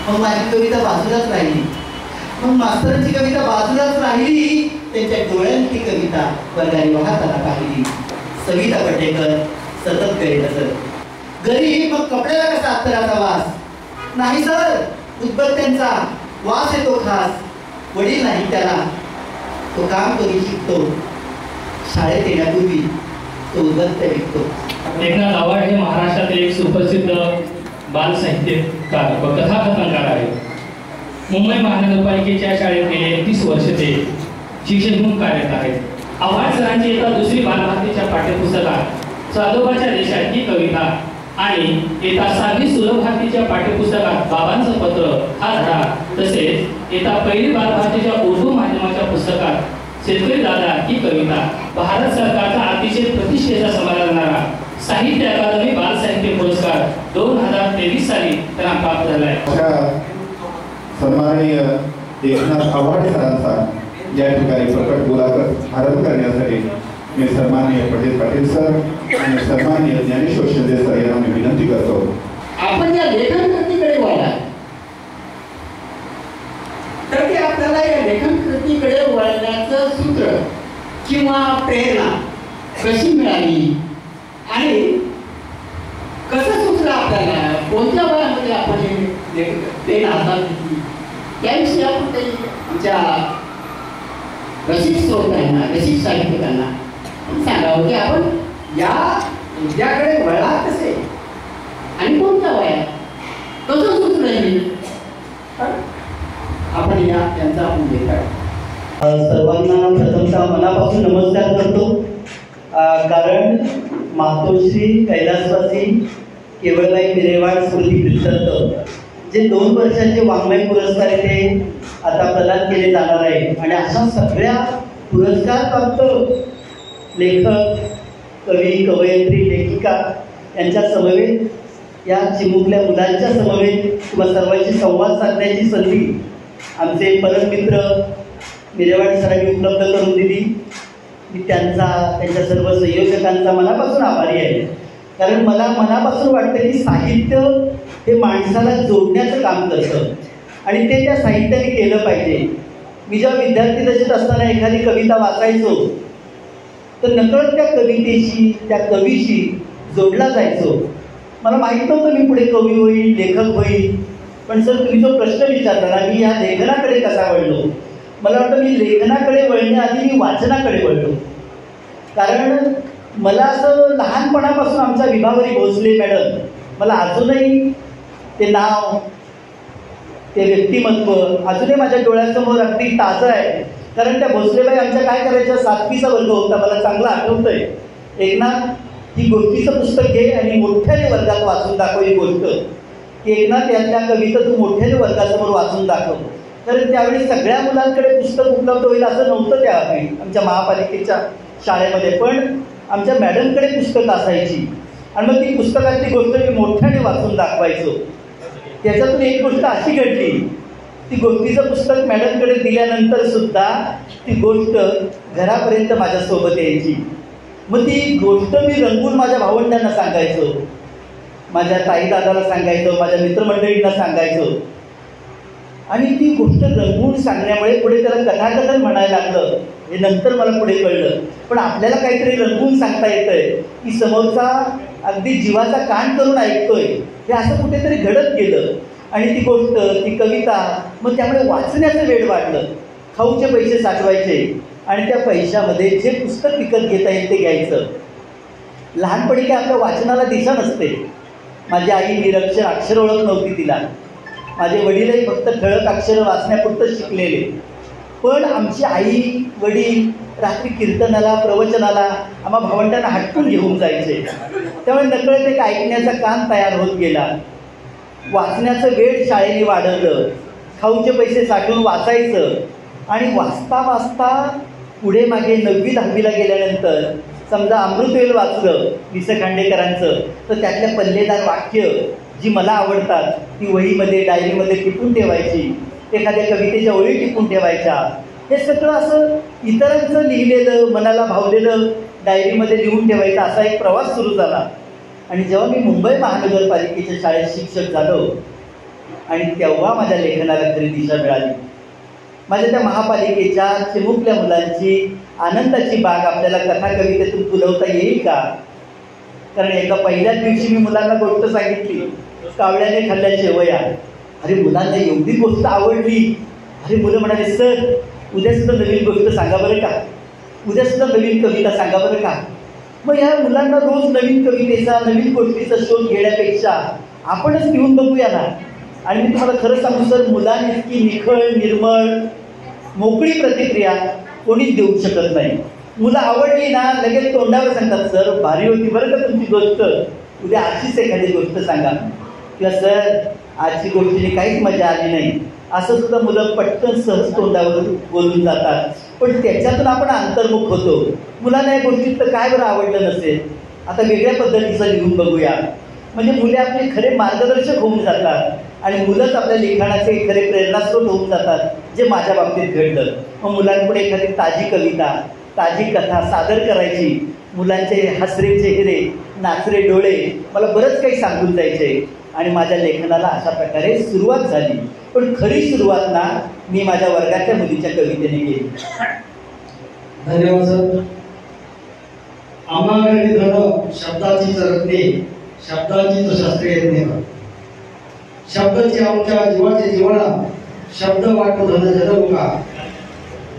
मग माझी कविता बाजूलाच राहिली. मग मास्तरांची कविता बाजूलाच राहिली. त्यांच्या डोळ्यांची कविता वर्गाने वाहताना पाहिली. सविता पटेकर सतत करीत असत. घरी मग कपड्याला कसा अत्तराचा वास नाही सर, उदबत्त्यांचा वास येतो खास. वडील नाही त्याला, तो काम करू शिकतो. शाळेत येण्यापूर्वी तो उदबत्त्या विकतो. एकनाथ आवाड हे महाराष्ट्रातील एक सुप्रसिद्ध बाल साहित्यकार व कथाकथनकार आहेत. मुंबई महानगरपालिकेच्या शाळेत गेले 30 वर्ष ते शिक्षक म्हणून कार्यरत आहेत. आव्हाड सरांची एका दुसरी बालभारतीच्या पाठ्यपुस्तकात चालोबाच्या देशात ही कविता आणि एका 7वी सुलभ भारतीच्या पाठ्यपुस्तकात बाबांचं पत्र हा धडा, तसेच एका पहिली बालभारतीच्या उर्दू माध्यमाच्या पुस्तकात शेतकरी दादा ही कविता भारत सरकारचा अतिशय प्रतिष्ठेचा समारंभारा साहित्य अकादमी बाल साहित्य पुरस्कार 2023 साली त्यांना प्राप्त झालाय. सन्माननीय एकनाथ आव्हाड सरांचा या ठिकाणी प्रकट बोलाकर आरंभ करण्यासाठी मी सन्माननीय पटेल पाटील सर आणि सन्माननीय ज्ञानेश्वर शिंदे सर यांना मी विनंती करतो. आपण या लेखन कृतीकडे वळला तर ते आपल्याला या लेखन कृतीकडे वळण्याचं सूत्र किंवा प्रेरणा कशी मिळाली आणि कसं सुचलं आपल्याला, कोणत्या वयामध्ये आपण हे प्रेरणा हातात घेतली, याविषयी आपण काही आमच्या रसिक श्रोत्यांना रसिक साहित्यिकांना सांगावं की आपण या विद्याकडे वळला कसे आणि कोणत्या वयात कसं सुचलं आपण या त्यांचा आपण देखावा. सर्वांना प्रथमतः मनापासून नमस्कार करतो. कारण मातोश्री कैलासवासी केवळबाई मिरेवाड स्मृती प्रीत्यर्थ जे 2 वर्षाचे वाङ्मय पुरस्कार ते आता प्रदान केले जाणार आहे. आणि अशा सगळ्या पुरस्कार प्राप्त लेखक, कवी, कवयित्री, लेखिका यांच्या समवेत या चिमुकल्या मुलांच्या समवेत किंवा सर्वांशी संवाद साधण्याची संधी आमचे परममित्र मिरेवाड सरांनी उपलब्ध करून दिली. मी त्यांच्या सर्व संयोजकांचा मनापासून आभारी आहे. कारण मला मनापासून वाटतं की साहित्य हे माणसाला जोडण्याचं काम करतं आणि ते त्या साहित्याने केलं पाहिजे. मी जेव्हा विद्यार्थी दशेत असताना एखादी कविता वाचायचो तर नकळत त्या कवितेशी त्या कवीशी जोडला जायचो. मला माहीत नव्हतं मी पुढे कवी होईल, लेखक होईल. पण सर तुम्ही जो प्रश्न विचारला ना, मी या लेखनाकडे कसा वळलो, मला वाटतं मी लेखनाकडे वळण्याआधी मी वाचनाकडे वळलो. कारण मला असं लहानपणापासून आमच्या विभावरी भोसले मॅडम, मला अजूनही ते नाव, ते व्यक्तिमत्व अजूनही माझ्या डोळ्यासमोर अगदी ताजं आहे. कारण त्या भोसलेबाई आमच्या काय करायच्या, 7वीचा वर्ग होता, मला चांगलं आठवतंय. एकनाथ ही गोष्टीचं पुस्तक घे आणि मोठ्याने वर्गात वाचून दाखव ही गोष्ट, की एकनाथ यातल्या कविता तू मोठ्याने वर्गासमोर वाचून दाखव. कारण त्यावेळी सगळ्या मुलांकडे पुस्तक उपलब्ध होईल असं नव्हतं त्यावेळी आमच्या महापालिकेच्या शाळेमध्ये. पण आमच्या मॅडमकडे पुस्तकं असायची आणि मग ती पुस्तकातली गोष्ट मी मोठ्याने वाचून दाखवायचो. त्याच्यातून एक गोष्ट अशी घडली, ती गोष्टीचं पुस्तक मॅडमकडे दिल्यानंतर सुद्धा ती गोष्ट घरापर्यंत माझ्यासोबत यायची. मग ती गोष्ट मी रंगून माझ्या भावंडांना सांगायचो, माझ्या ताई दादाला सांगायचो, माझ्या मित्रमंडळींना सांगायचो. आणि ती गोष्ट रंगून सांगण्यामुळे पुढे त्याला कथाकथन म्हणायला लागलं, हे नंतर मला पुढे कळलं. पण आपल्याला काहीतरी रंगून सांगता येतंय की समोरचा अगदी जीवाचा कान करून ऐकतोय, हे असं कुठेतरी घडत गेलं. आणि ती गोष्ट, ती कविता, मग त्यामुळे वाचण्याचं वेळ वाढलं. खाऊचे पैसे साठवायचे आणि त्या पैशामध्ये जे पुस्तक विकत घेता येईल ते घ्यायचं. लहानपणी काय आपल्या वाचनाला दिशा नसते. माझी आई निरक्षर, अक्षर ओळख नव्हती तिला. माझे वडीलही फक्त ठळक अक्षरं वाचण्यापुरतं शिकलेले. पण आमची आई वडील रात्री कीर्तनाला, प्रवचनाला आम्हा भावंडांना हटकून घेऊन जायचे. त्यामुळे नकळत एक ऐकण्याचा कान तयार होत गेला. वाचण्याचं वेळ शाळेने वाढवलं. खाऊचे पैसे साठवून वाचायचं. आणि वाचता वाचता पुढे मागे 9वी 10वीला गेल्यानंतर समजा अमृतवेल वाचलं वि स खांडेकरांचं, तर त्यातल्या पल्लेदार वाक्य जी मला आवडतात ती वहीमध्ये, डायरीमध्ये टिपून ठेवायची. एखाद्या कवितेच्या ओळी टिपून ठेवायच्या. हे सगळं असं इतरांचं लिहिलेलं, मनाला भावलेलं डायरीमध्ये लिहून ठेवायचं, असा एक प्रवास सुरू झाला. आणि जेव्हा मी मुंबई महानगरपालिकेच्या शाळेत शिक्षक झालो, आणि तेव्हा माझ्या लेखनाला खरी दिशा मिळाली. माझ्या त्या महापालिकेच्या चिमुकल्या मुलांची आनंदाची बाग आपल्याला कथा कवितेतून फुलवता येईल का? कारण एका पहिल्याच दिवशी मी मुलांना गोष्ट सांगितली, कावळ्याने खाल्ल्या शेवया. अरे मुलांना एवढी गोष्ट आवडली. अरे मुलं म्हणाले, सर उद्या सुद्धा नवीन गोष्ट सांगा बरं का, उद्या सुद्धा नवीन कविता सांगा बरं का. मग ह्या मुलांना रोज नवीन कवितेचा नवीन गोष्टीचा शोध घेण्यापेक्षा आपणच घेऊन बघूया ना. आणि मी तुम्हाला खरं सांगू सर, मुलांनी इतकी निखळ निर्मळ मोकळी प्रतिक्रिया कोणीच देऊ शकत नाही. मुलं आवडली ना लगेच तोंडावर सांगतात, सर भारी होती बरं का तुमची गोष्ट, उद्या अशीच एखादी गोष्ट सांगा. किंवा सर आजची गोष्टीने काहीच मजा आली नाही, असं सुद्धा मुलं पटकन सहज तोंडावर बोलून जातात. पण त्याच्यातून आपण अंतर्मुख होतो. मुलांना या गोष्टीत तर काय बरं आवडलं नसेल, आता वेगळ्या पद्धतीचं लिहून बघूया. म्हणजे मुले आपले खरे मार्गदर्शक होऊन जातात आणि मुलंच आपल्या लिखाणाचे खरे प्रेरणास्रोत होऊन जातात, जे माझ्या बाबतीत घडलं. मग मुलांपुढे एखादी ताजी कविता ताजी कथा सादर करायची, मुलांचे हसरे चेहरे नाचरे डोळे मला बरंच काही सांगून जायचे आणि माझ्या लेखनाला अशा प्रकारे सुरुवात झाली. पण खरी सुरुवात ना मी माझ्या वर्गाच्या मुलीच्या कवितेने केली. धन्यवाद सर. आम्हाकडे धन शब्दाची चरणे, शब्दाची शास्त्रीय ज्ञान, शब्दाची आमच्या जीवाचे जीवना, शब्द वाटतो धन जनमुखा.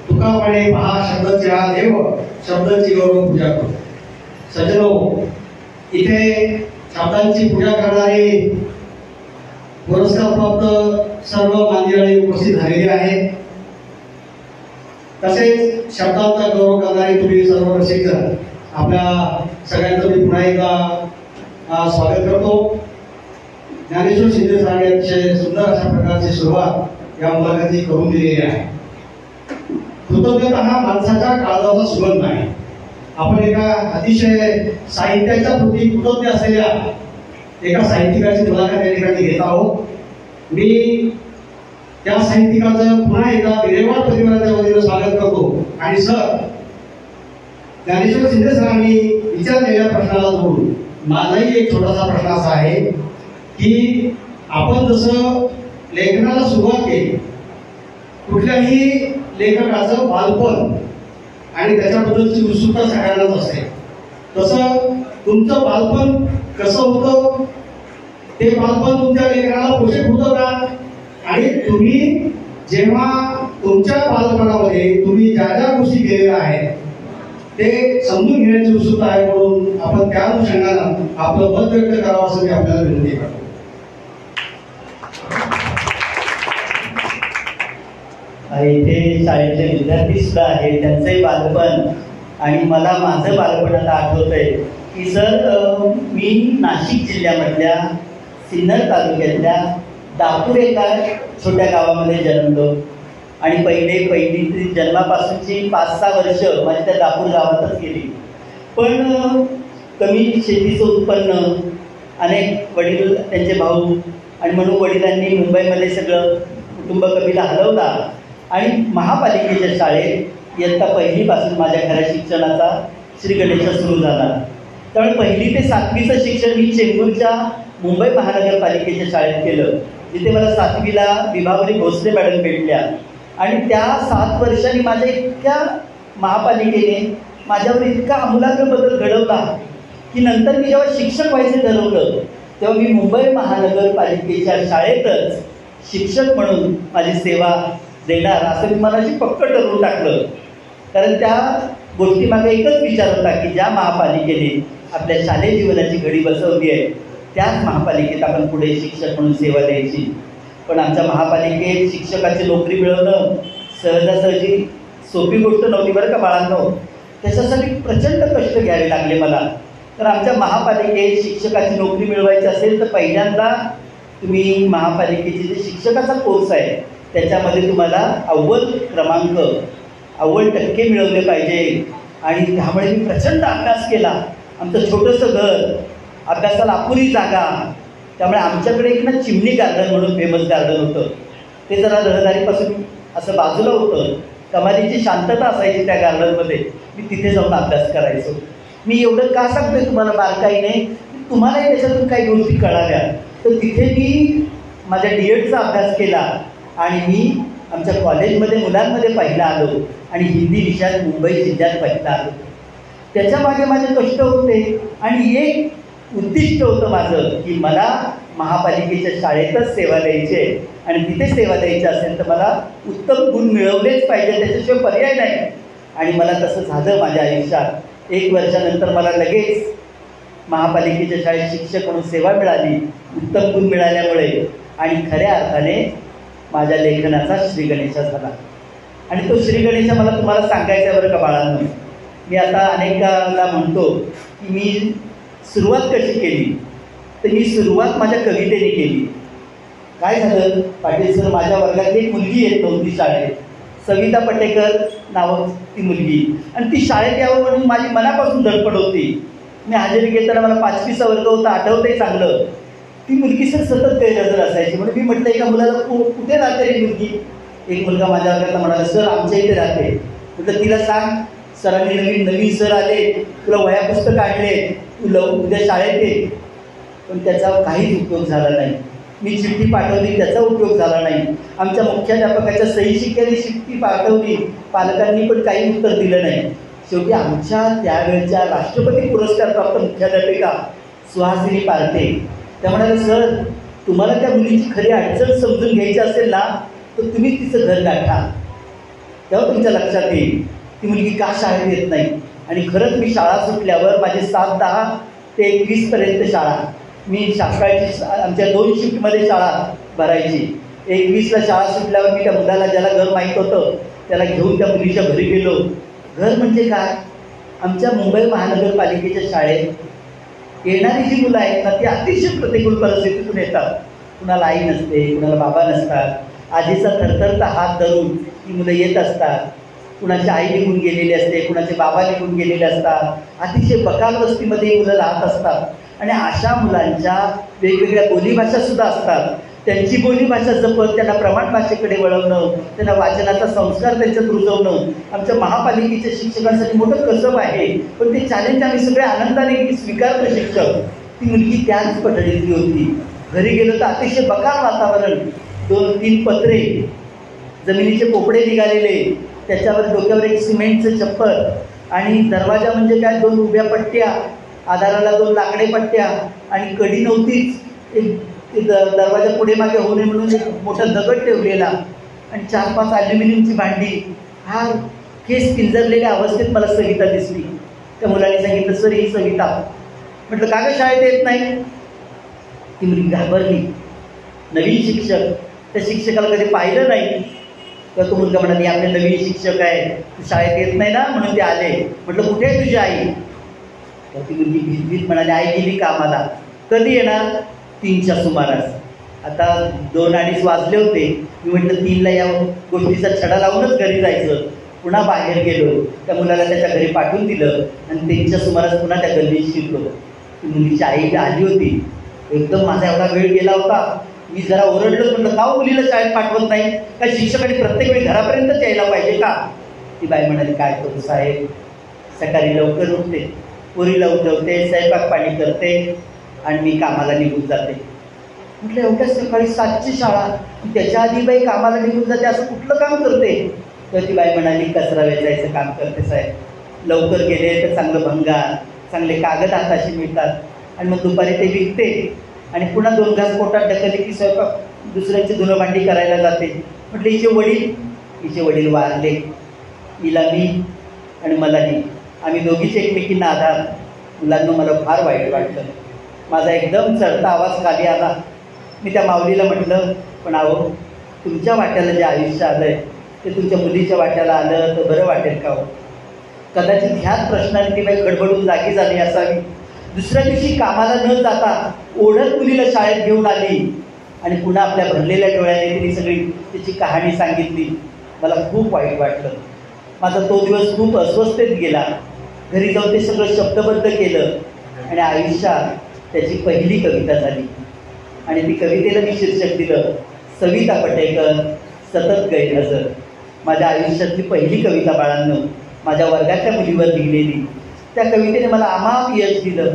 तुका म्हणे पहा शब्दाचे हा देव, शब्दाची गौरव पूजा करू. सज्जनो, इथे शब्दांची पूजा करणारे पुरस्कार प्राप्त सर्व मान्यवरे उपस्थित झालेले आहेत. तसेच शब्दांचा गौरव करणारे तुम्ही सर्व रसिकजण, आपल्या सगळ्यांचं मी पुन्हा एकदा स्वागत करतो. ज्ञानेश्वर शिंदे साहेब यांचे सुंदर अशा प्रकारची सुरुवात या मुलाखती करून दिलेली आहे. कृतज्ञता हा माणसाच्या काळजाचा सुगंध आहे. आपण एका अतिशय साहित्याच्या प्रती कृतज्ञ असलेल्या एका साहित्यिकाची मुलाखत या ठिकाणी घेत आहोत. मी त्या साहित्यिकाचं पुन्हा एकदा विरेवाड परिवाराच्या वतीनं स्वागत करतो. आणि सर, ज्ञानेश्वर शिंदे सरांनी विचारलेल्या प्रश्नाला जोडून माझाही एक छोटासा प्रश्न असा आहे की आपण जसं लेखनाला सुरुवात केली, कुठल्याही लेखकाचं बालपण आणि त्याच्याबद्दलची उत्सुकता सगळ्यांनाच असते, तसं तुमचं बालपण कसं होतं, ते बालपण तुमच्या लेखनाला पोषक होतं का? आणि तुम्ही जेव्हा तुमच्या बालपणामध्ये तुम्ही ज्या ज्या गोष्टी केलेल्या आहेत ते समजून घेण्याची उत्सुकता आहे, म्हणून आपण त्या अनुषंगानं आपलं मत व्यक्त करावं असं मी आपल्याला विनंती करतो. इथे शाळेतले विद्यार्थी सुद्धा आहेत, त्यांचंही बालपण आणि मला माझं बालपण आता आठवतंय की सर, मी नाशिक जिल्ह्यामधल्या सिन्नर तालुक्यातल्या दापूर एका छोट्या गावामध्ये जन्मलो आणि पहिली जन्मापासूनची 5-6 वर्ष माझी त्या दापूर गावातच गेली. पण कमी शेतीचं उत्पन्न, अनेक वडील त्यांचे भाऊ आणि म्हणून वडिलांनी मुंबईमध्ये सगळं कुटुंब कबीला हलवला आणि महापालिकेच्या शाळेत इयत्ता 1लीपासून माझ्या खऱ्या शिक्षणाचा श्रीगणेशा सुरू झाला. त्यामुळे 1ली ते 7वीचं शिक्षण मी चेंबूरच्या मुंबई महानगरपालिकेच्या शाळेत केलं, जिथे मला 7वीला विभावरी भोसले मॅडम भेटल्या. आणि त्या 7 वर्षांनी माझ्या इतक्या महापालिकेने माझ्यावर इतका आमूलाग्र बदल घडवला की नंतर मी जेव्हा शिक्षक व्हायचं ठरवलं तेव्हा मी मुंबई महानगरपालिकेच्या शाळेतच शिक्षक म्हणून माझी सेवा देणार असं मी मनाशी पक्क ठरवून टाकलं. कारण त्या गोष्टीमागे एकच विचार होता की ज्या महापालिकेने आपल्या शालेय जीवनाची घडी बसवली आहे त्याच महापालिकेत आपण पुढे शिक्षक म्हणून सेवा द्यायची. पण आमच्या महापालिकेत शिक्षकाची नोकरी मिळवणं सहजासहजी सोपी गोष्ट नव्हती बरं का बाळांनो. त्याच्यासाठी प्रचंड कष्ट घ्यावे लागले मला. तर आमच्या महापालिकेत शिक्षकाची नोकरी मिळवायची असेल तर पहिल्यांदा तुम्ही महापालिकेचे जे शिक्षकाचा कोर्स आहे त्याच्यामध्ये तुम्हाला अव्वल क्रमांक, अव्वल टक्के मिळवले पाहिजे. आणि त्यामुळे मी प्रचंड अभ्यास केला. आमचं छोटंसं घर, अभ्यासाला अपुरी जागा, त्यामुळे आमच्याकडे एक ना चिमणी गार्डन म्हणून फेमस गार्डन होतं. ते जरा रहदारीपासून असं बाजूला होतं. कमालीची शांतता असायची त्या गार्डनमध्ये. मी तिथे जाऊन अभ्यास करायचो. मी एवढं का सांगतोय तुम्हाला बारकाईने, तुम्हालाही त्याच्यातून काही गोष्टी कळाल्या. तर तिथे मी माझ्या DEDचा अभ्यास केला आणि मी आमच्या कॉलेजमध्ये मुलांमध्ये पहिला आलो आणि हिंदी विषयात मुंबई जिल्ह्यात पहिला आलो. त्याच्या मागे माझे कष्ट होते आणि एक उद्दिष्ट होतं माझं की मला महापालिकेच्या शाळेतच सेवा द्यायची आहे आणि तिथे सेवा द्यायची असेल तर मला उत्तम गुण मिळवलेच पाहिजे, त्याच्याशिवाय पर्याय नाही. आणि मला तसं झालं माझ्या आयुष्यात. 1 वर्षानंतर मला लगेच महापालिकेच्या शाळेत शिक्षक म्हणून सेवा मिळाली, उत्तम गुण मिळाल्यामुळे. आणि खऱ्या अर्थाने माझ्या लेखनाचा श्रीगणेशा झाला. आणि तो श्रीगणेशा मला तुम्हाला सांगायचा आहे बरं का बाळांनो. मी आता अनेकाला म्हणतो की मी सुरुवात कशी केली, तर मी सुरुवात माझ्या कवितेने केली. काय झालं, पाटील सर, माझ्या वर्गात एक मुलगी येत नव्हती शाळेत, सविता पटेकर नाव ती मुलगी, आणि ती शाळेत यावं म्हणून माझी मनापासून धडपड होती. मी हजेरी घेताना मला 5वीचा वर्ग होता, आठवतंय चांगलं. ती मुलगी सर सतत गैरहजर असायची. म्हणून मी म्हटलं एका मुलाला कुठे राहते रे मुलगी. एक मुलगा माझ्या वर्गातला म्हणाला, सर आमच्या इथे राहते. म्हटलं तिला सांग, सरांनी नवीन सर आले, तुला वह्या पुस्तकं आणले, तू उद्या शाळेत ये. पण त्याचा काहीच उपयोग झाला नाही. मी चिठ्ठी पाठवली, त्याचा उपयोग झाला नाही. आमच्या मुख्याध्यापकाच्या सही शिक्क्याने चिठ्ठी पाठवली, पालकांनी पण काही उत्तर दिलं नाही. शेवटी आमच्या त्यावेळच्या राष्ट्रपती पुरस्कार प्राप्त मुख्याध्यापिका सुहासिनी पार्टे त्या म्हणाल्या, सर तुम्हाला त्या मुलीची खरी अडचण समजून घ्यायची असेल ना तर तुम्ही तिचं घर गाठा, तेव्हा तुमच्या लक्षात येईल ती मुलगी का शाळेत येत नाही. आणि खरंच मी शाळा सुटल्यावर माझे 7:10 ते 21 पर्यंत शाळा, मी सकाळची आमच्या 2 शिफ्टमध्ये शाळा भरायची. 21ला शाळा सुटल्यावर मी त्या मुलाला, ज्याला घर माहीत होतं, त्याला घेऊन त्या मुलीच्या घरी गेलो. घर म्हणजे काय, आमच्या मुंबई महानगरपालिकेच्या शाळेत येणारी जी मुलं आहेत ना ती अतिशय प्रतिकूल परिस्थितीतून येतात. कुणाला आई नसते, कुणाला बाबा नसतात. आजीचा थरथरता हात धरून ही मुलं येत असतात. कुणाची आई निघून गेलेली असते, कुणाचे बाबा निघून गेलेले असतात. अतिशय बकाल वस्तीमध्ये ही मुलं राहत असतात. आणि अशा मुलांच्या वेगवेगळ्या बोलीभाषासुद्धा असतात. त्यांची बोलीभाषा जपत त्यांना प्रमाण भाषेकडे वळवणं, त्यांना वाचनाचा संस्कार त्यांच्यात रुजवणं आमच्या महापालिकेच्या शिक्षकांसाठी मोठं कसब आहे. पण ते चॅलेंज आम्ही सगळे आनंदाने स्वीकारतो शिक्षक. ती मुलगी त्याच पठडीतली होती. घरी गेलो तर अतिशय बकाल वातावरण, 2-3 पत्रे, जमिनीचे पोपडे निघालेले, त्याच्यावर डोक्यावर एक सिमेंटचं छप्पर आणि दरवाजा म्हणजे काय 2 उभ्या पट्ट्या, आधाराला 2 लाकडे पट्ट्या आणि कडी नव्हतीच. एक दरवाजा पुढे मागे होऊ नये म्हणून एक मोठा दगड ठेवलेला आणि 4-5 ॲल्युमिनियमची भांडी. हा केस पिंजरलेल्या अवस्थेत मला सविता दिसली. त्या मुलाने सांगितलं, सर ही सविता. म्हटलं का गं शाळेत येत नाही. ती मुलगी घाबरली. नवीन शिक्षक, त्या शिक्षकाला कधी पाहिलं नाही. तर तो मुलगा म्हणाली, आपले नवीन शिक्षक आहे, तू शाळेत येत नाही ना म्हणून ते आले. म्हटलं कुठे आहे तुझी आई. तर ती मुलगी भीत म्हणाली, आई गेली कामाला. कधी येणार. 3च्या सुमारास. आता 2-2:30 वाजले होते. मी म्हटलं 3ला या गोष्टीचा छडा लावूनच घरी जायचं. पुन्हा बाहेर गेलो, त्या मुलाला त्याच्या घरी पाठवून दिलं आणि 3च्या सुमारास पुन्हा त्या गल्लीत शिरलो. ती मुलीची आई आली होती. एकदम माझा एवढा वेळ गेला होता. मी जरा ओरडलो, म्हटलं का मुलीला शाळेत पाठवत नाही, का शिक्षकांनी प्रत्येक वेळी घरापर्यंतच यायला पाहिजे का. ती बाई म्हणाली, काय करू साहेब, सकाळी लवकर उठते, पोरीला उठवते, स्वयंपाक पाणी करते आणि मी कामाला निघून जाते. म्हटलं एवढ्या सकाळी 7ची शाळा, त्याच्या आधी बाई कामाला निघून जाते, असं कुठलं काम करते. तर ती बाई म्हणाली, कचरा वेचायचं काम करते साहेब. लवकर गेले तर चांगलं भंगार, चांगले कागद हाताशी मिळतात आणि मग दुपारी ते विकते आणि पुन्हा 2 घास पोटात ढकलले की स्वयंपाक दुसऱ्यांची धुणं भांडी करायला जाते. म्हटलं हिचे वडील वारले. हिला मी आणि मलाही, आम्ही दोघीच एकमेकींना आधार. मुलांना मला फार वाईट वाटलं. माझा एकदम चढता आवाज खाली आला. मी त्या माऊलीला म्हटलं, पण अहो तुमच्या वाट्याला जे आयुष्य आलं आहे ते तुमच्या मुलीच्या वाट्याला आलं तर बरं वाटेल का हो. कदाचित ह्याच प्रश्नाने ती बाई गडबडून जागी झाली असावी. दुसऱ्या दिवशी कामाला न जाता ओढत मुलीला शाळेत घेऊन आली आणि पुन्हा आपल्या भरलेल्या डोळ्याने तिने सगळी तिची कहाणी सांगितली. मला खूप वाईट वाटलं. माझा तो दिवस खूप अस्वस्थतेत गेला. घरी जाऊन ते सगळं शब्दबद्ध केलं आणि आयुष्यात त्याची पहिली कविता झाली. आणि ती कवितेला मी शीर्षक दिलं, सविता पटेकर सतत गैरहजर. माझ्या आयुष्यातली पहिली कविता बाळांनो, माझ्या वर्गातल्या मुलीवर लिहिलेली. त्या कवितेने मला अमाप यश दिलं.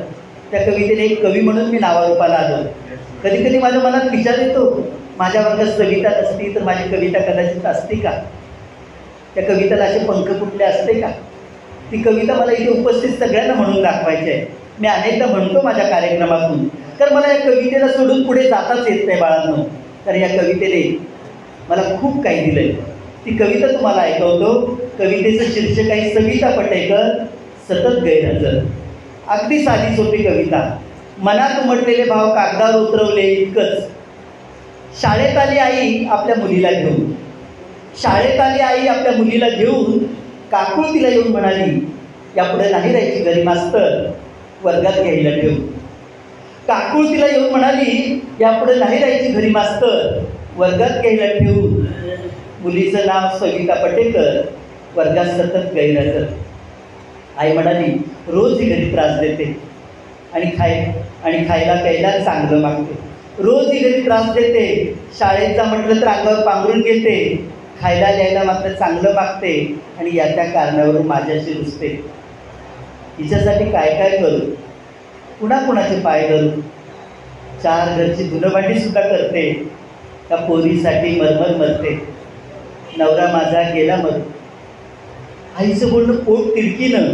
त्या कवितेने एक कवी म्हणून मी नावारूपाला आलो. कधी कधी माझ्या मनात विचार येतो, माझ्या वर्गात कविता नसती तर माझी कविता कदाचित असते का? त्या कवितेला असे पंख कुठले असते का? ती कविता मला इथे उपस्थित सगळ्यांना म्हणून दाखवायची आहे. मी अनेकदा म्हणतो माझ्या कार्यक्रमातून, तर मला या कवितेला सोडून पुढे जाताच येत नाही बाळांनो. तर या कवितेने मला खूप काही दिलंय. ती कविता तुम्हाला ऐकवतो. कवितेचं शीर्षक आहे सविता पटेकर, सतत गैरहजर. अगदी साधी सोपी कविता. मनात उमटलेले भाव कागदावर उतरवले इतकंच. शाळेत आली आई आपल्या मुलीला घेऊन. शाळेत आली आई आपल्या मुलीला घेऊन. काकू तिला येऊन म्हणाली, यापुढे नाही राहायची घरी मास्तर, वर्गात घ्यायला ठेवू. काकू तिला येऊन म्हणाली, यापुढे नाही राहायची घरी मास्तर, वर्गात घ्यायला ठेवू. मुलीचं नाव सविता पटेकर, वर्गात सतत गैरहजर. आई म्हणाली, रोज ही घरी त्रास देते आणि खायला प्यायला चांगलं मागते. रोज ही घरी त्रास देते, शाळेत जा म्हटलं तर अंगावर पांघरून घेते, खायला लिहायला मात्र चांगलं मागते आणि या त्या कारणावरून माझ्याशी रुसते. हिच्यासाठी काय काय करू, कुणाकुणाचे पाय धरू. 4 घरची धुणभांडी सुद्धा करते, त्या पोरीसाठी मरमर मरते. नवरा माझा गेला मर. आईचं बोलणं पोट तिरकीनं,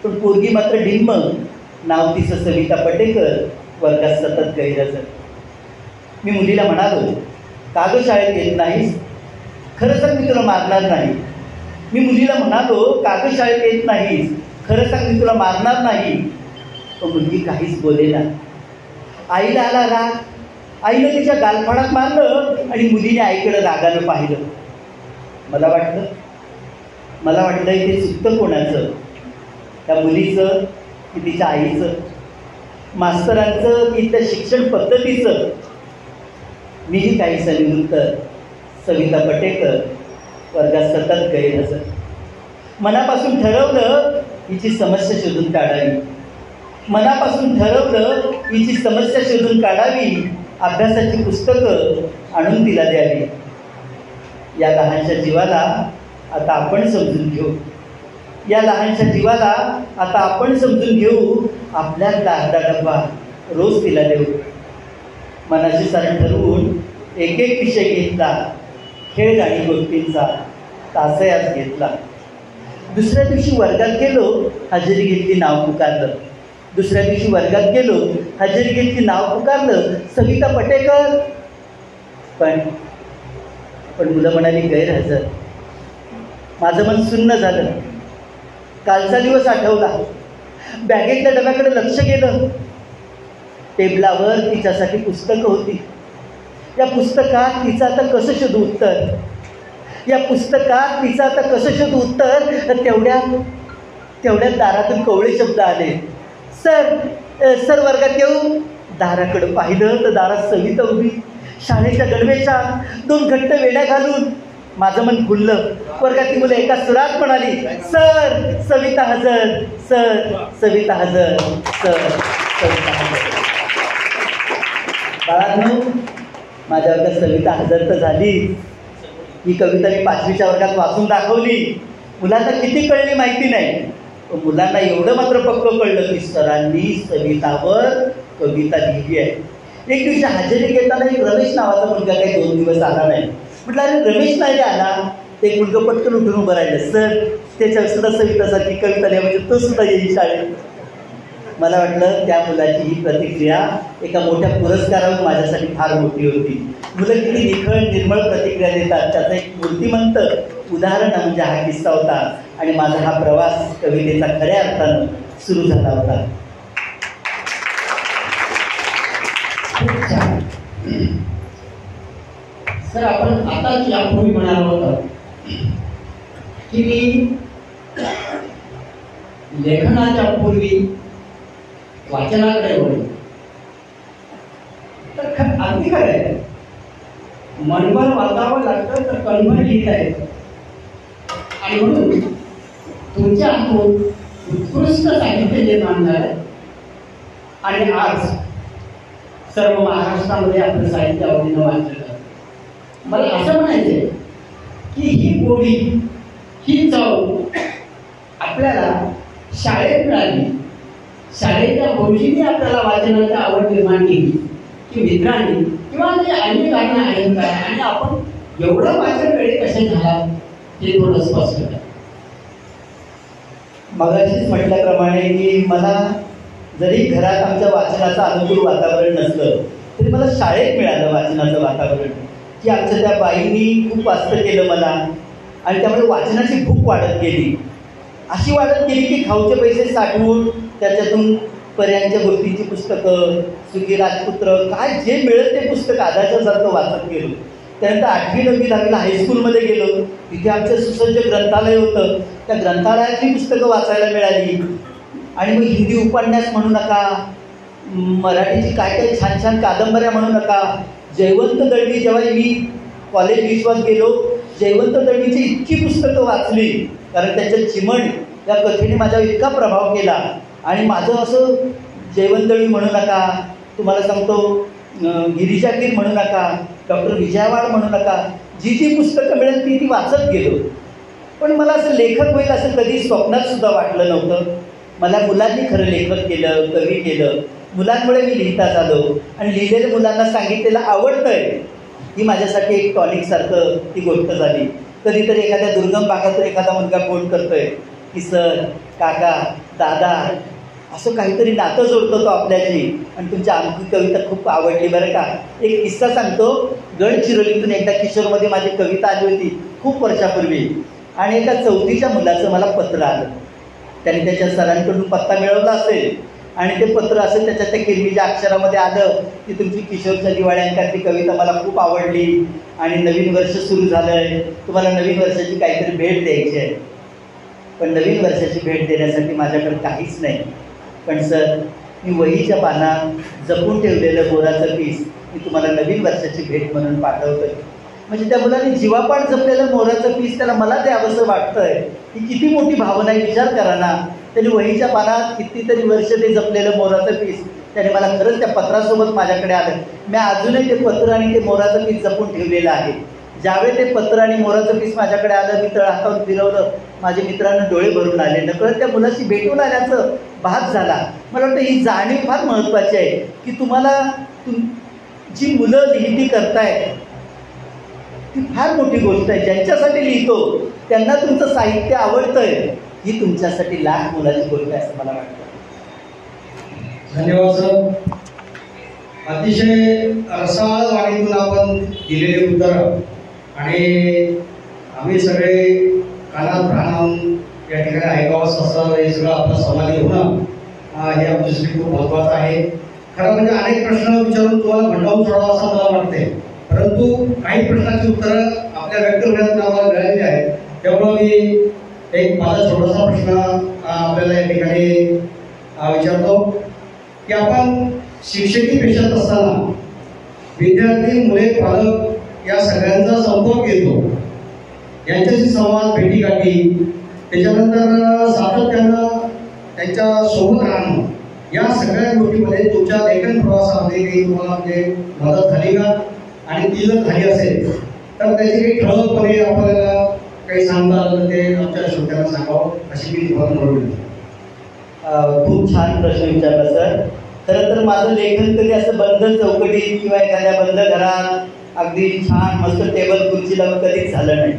पण पोरगी मात्र डिम्म. नाव तिचं सविता पटेकर, वर्गात सतत गैरहजर. मी मुलीला म्हणालो, का गं शाळेत येत नाहीस? खरं सांग मी तुला मारणार नाही. मी मुलीला म्हणालो, का गं शाळेत येत नाहीस? खरं सांग मी तुला मारणार नाही. पण मुलगी काहीच बोलेना. आईला आला राग. आईनं तिच्या गालफाडात मारलं आणि मुलीने आईकडे रागानं पाहिलं. मला वाटलं इथे चुकतं कोणाचं, त्या मुलीचं की तिच्या आईचं, मास्तरांचं की त्या शिक्षण पद्धतीचं. मीही काही सनिवृत्त. सविता पटेकर, वर्गात सतत गैरहजर. मनापासून ठरवलं हिची समस्या शोधून काढावी. मनापासून ठरवलं हिची समस्या शोधून काढावी. अभ्यासाची पुस्तकं आणून तिला द्यावी. या लहानशा जीवाला आता आपण समजून घेऊ. या लहानशा जीवाला आता आपण समजून घेऊ. आपल्यातला अर्धा डब्बा रोज तिला देऊ. मनाची सारण ठरवून एक विषय घेतला. खेळ गाणी गोष्टींचा तासही आज घेतला. दुसऱ्या दिवशी वर्गात गेलो, हजेरी घेतली, नाव पुकारलं. दुसऱ्या दिवशी वर्गात गेलो, हजेरी घेतली, नाव पुकारलं, सविता पटेकर. पण मुलं म्हणाली गैरहजर. माझं मन सुन्न झालं. कालचा दिवस आठवला. बॅगेतल्या डब्याकडे लक्ष गेलं. टेबलावर तिच्यासाठी पुस्तकं होती. या पुस्तकात तिचं आता कसं शोधू उत्तर? या पुस्तकात तिचं आता कसं शोधू उत्तर? तेवढ्यात दारातून कवळे शब्द आले. सर वर्गात येऊ. दाराकडं पाहिलं तर दारात सविता उभी, शाळेच्या गणवेशात 2 घट्ट वेड्या घालून. माझं मन फुललं. वर्गातील मुलं एका सुरात म्हणाली, सर सविता हजर, सर सविता हजर, सर सविता हजर. बाळांनो, माझ्या वर्गात सविता हजर तर झाली. ही कविता मी 5वीच्या वर्गात वाचून दाखवली. मुलांना किती कळली माहिती नाही, पण मुलांना एवढं मात्र पक्कं कळलं की सरांनी सवितावर कविता लिहिली आहे. एक दिवशी हजेरी घेताना एक रमेश नावाचा मुलगा काही 2 दिवस आला नाही. म्हटलं अरे रमेश नाही आला. ते मुलगा पटकन उठून उभं राहिलं. सर त्याच्या सुद्धा सवितासारखी कविता लिहा, म्हणजे तो सुद्धा येईल शाळेत. मला वाटलं त्या मुलाची ही प्रतिक्रिया एका मोठ्या पुरस्कारावर माझ्यासाठी फार मोठी होती. मुलं किती निखळ निर्मळ प्रतिक्रिया देतात त्याचं एक मूर्तिमंत उदाहरण म्हणजे हा किस्सा होता. आणि माझा हा प्रवास कवितेचा खऱ्या अर्थानं सुरू झाला होता. सर, आपण आताच यापूर्वी म्हणालो होतं की मी लेखनाच्या पूर्वी वाचनाकडे वळलो. तर अगदी खरं आहे, मनभर वाचावं लागतं तर कणभर लिहिता येतं. आणि म्हणून तुमच्या हातून उत्कृष्ट साहित्य निर्माण झालं आणि आज सर्व महाराष्ट्रामध्ये आपलं साहित्य आवडीनं वाचलं. मला असं म्हणायचंय की ही गोडी, ही चव आपल्याला शाळेत मिळाली. शाळेच्या गुरुजींनी आपल्याला वाचनाची आवड निर्माण केली की मित्रांनी किंवा अनेक कारणं आहेत काय आणि आपण एवढं वाचन वेळे कसे झाला हे थोडं स्पष्ट करा. मगाशीच म्हटल्याप्रमाणे की मला जरी घरात आमच्या वाचनाचं अनुकूल वातावरण नसलं तरी मला शाळेत मिळालं वाचनाचं वातावरण, की आमच्या त्या बाईंनी खूप वाचतं केलं मला आणि त्यामुळे वाचनाची भूक वाढत गेली. अशी वाढत गेली की खाऊचे पैसे साठवून त्याच्यातून पर्यांच्या गोष्टींची पुस्तकं, सुखी राजपुत्र, काय जे मिळत ते पुस्तक आधाच्यासारखं वाचत गेलो. त्यानंतर 8वी 9वी 10वीला हायस्कूलमध्ये गेलो, तिथे आमचं सुसज्ज ग्रंथालय होतं. त्या ग्रंथालयातली पुस्तकं वाचायला मिळाली आणि मग हिंदी उपन्यास म्हणू नका, मराठीची काय काय छान छान कादंबऱ्या म्हणू नका. जयवंत दळवी जेव्हा मी कॉलेज विश्वात गेलो, जयवंत दळवीची इतकी पुस्तकं वाचली कारण त्यांच्या चिमण या कथेने माझ्यावर इतका प्रभाव केला. आणि माझं असं जयवंत दळवी म्हणू नका, तुम्हाला सांगतो गिरिजागीर म्हणू नका, डॉक्टर विजयवाड म्हणू नका, जी जी पुस्तकं मिळेल ती वाचत गेलो. पण मला असं लेखक होईल असं कधी स्वप्नात सुद्धा वाटलं नव्हतं. मला मुलांनी खरं लेखक केलं, कवी केलं. मुलांमुळे मी लिहिता झालो आणि लिहिलेल्या मुलांना सांगितलेलं आवडतंय ही माझ्यासाठी एक टॉनिकसारखं ती गोष्ट झाली. कधीतरी एखाद्या दुर्गम भागातून एखादा मुलगा फोन करतोय की सर, काका, दादा, असं काहीतरी नातं जोडतो तो आपल्याशी आणि तुमची आमची कविता खूप आवडली बरं का. एक किस्सा सांगतो. गडचिरोलीतून एकदा किशोरमध्ये माझी कविता आली होती खूप वर्षापूर्वी आणि एका 4थीच्या मुलाचं मला पत्र आलं. त्याने त्याच्या सरांकडून पत्ता मिळवला असेल आणि ते पत्र असेल त्याच्या त्या किरमीच्या अक्षरामध्ये आलं की तुमची किशोरच्या दिवाळ्यांकातली कविता मला खूप आवडली आणि नवीन वर्ष सुरू झालं आहे, तुम्हाला नवीन वर्षाची काहीतरी भेट द्यायची आहे. पण नवीन वर्षाची भेट देण्यासाठी माझ्याकडे काहीच नाही. पण सर, मी वहीच्या पानात जपून ठेवलेलं मोराचं पीस मी तुम्हाला नवीन वर्षाची भेट म्हणून पाठवतोय. म्हणजे त्या मुलाने जीवापाड जपलेलं मोराचं पीस त्याला मला द्यावंसं वाटतंय. ही किती मोठी भावना आहे, विचार करा ना. त्यांनी वहीच्या पानात कितीतरी वर्ष ते जपलेलं मोराचं पीस त्याने मला खरंच त्या पत्रासोबत माझ्याकडे आलं. मी अजूनही ते पत्र आणि ते मोराचं पीस जपून ठेवलेलं आहे. ज्यावेळी ते पत्र आणि मोराचं पीस माझ्याकडे आलं, मी तळहातावर फिरवलं, माझ्या मित्रांना डोळे भरून आले. नकळत त्या मुलाशी भेटून आल्याचं भास झाला. मला वाटतं ही जाणीव फार महत्त्वाची आहे की तुम्हाला जी मुलं लिहिती करतायत ती फार मोठी गोष्ट आहे. ज्यांच्यासाठी लिहितो त्यांना तुमचं साहित्य आवडतंय ही तुमच्यासाठी लाख मुलाची गोष्ट आहे असं मला वाटतं. धन्यवाद सर. अतिशय रसाळ वाणीतून आपण दिलेले उत्तर आणि आम्ही सगळे कानात राहून या ठिकाणी ऐकावंच असं हे सगळं आपलं समाधी होणं हे आमच्यासाठी खूप महत्त्वाचं आहे. खरं म्हणजे अनेक प्रश्न विचारून तुम्हाला भंडावून सोडावं असं मला वाटते, परंतु काही प्रश्नांची उत्तरं आपल्या व्यक्त होण्यात आम्हाला मिळालेली आहेत. त्यामुळं मी एक माझा छोटासा प्रश्न आपल्याला या ठिकाणी विचारतो की आपण शिक्षकी पेशात असताना विद्यार्थी, मुले, पालक या सगळ्यांचा संपर्क येतो, यांच्याशी संवाद, भेटीगाठी, त्याच्यानंतर सातत्यानं त्यांच्या सोबत राहणं, या सगळ्या गोष्टीमध्ये तुमच्या लेखन प्रवासामध्ये काही तुम्हाला म्हणजे मदत झाली का? आणि ती जर झाली असेल तर त्याची काही ठळकपणे आपल्याला काही सांगता आलं ते आमच्या श्रोत्यांना सांगावं अशी मी तुम्हाला म्हणून. खूप छान प्रश्न विचारला सर. खरं तर माझं लेखन कधी असं बंद चौकटीत किंवा एखाद्या बंद घरात अगदी छान मस्त टेबल खुर्ची लावून कधीच झालं नाही.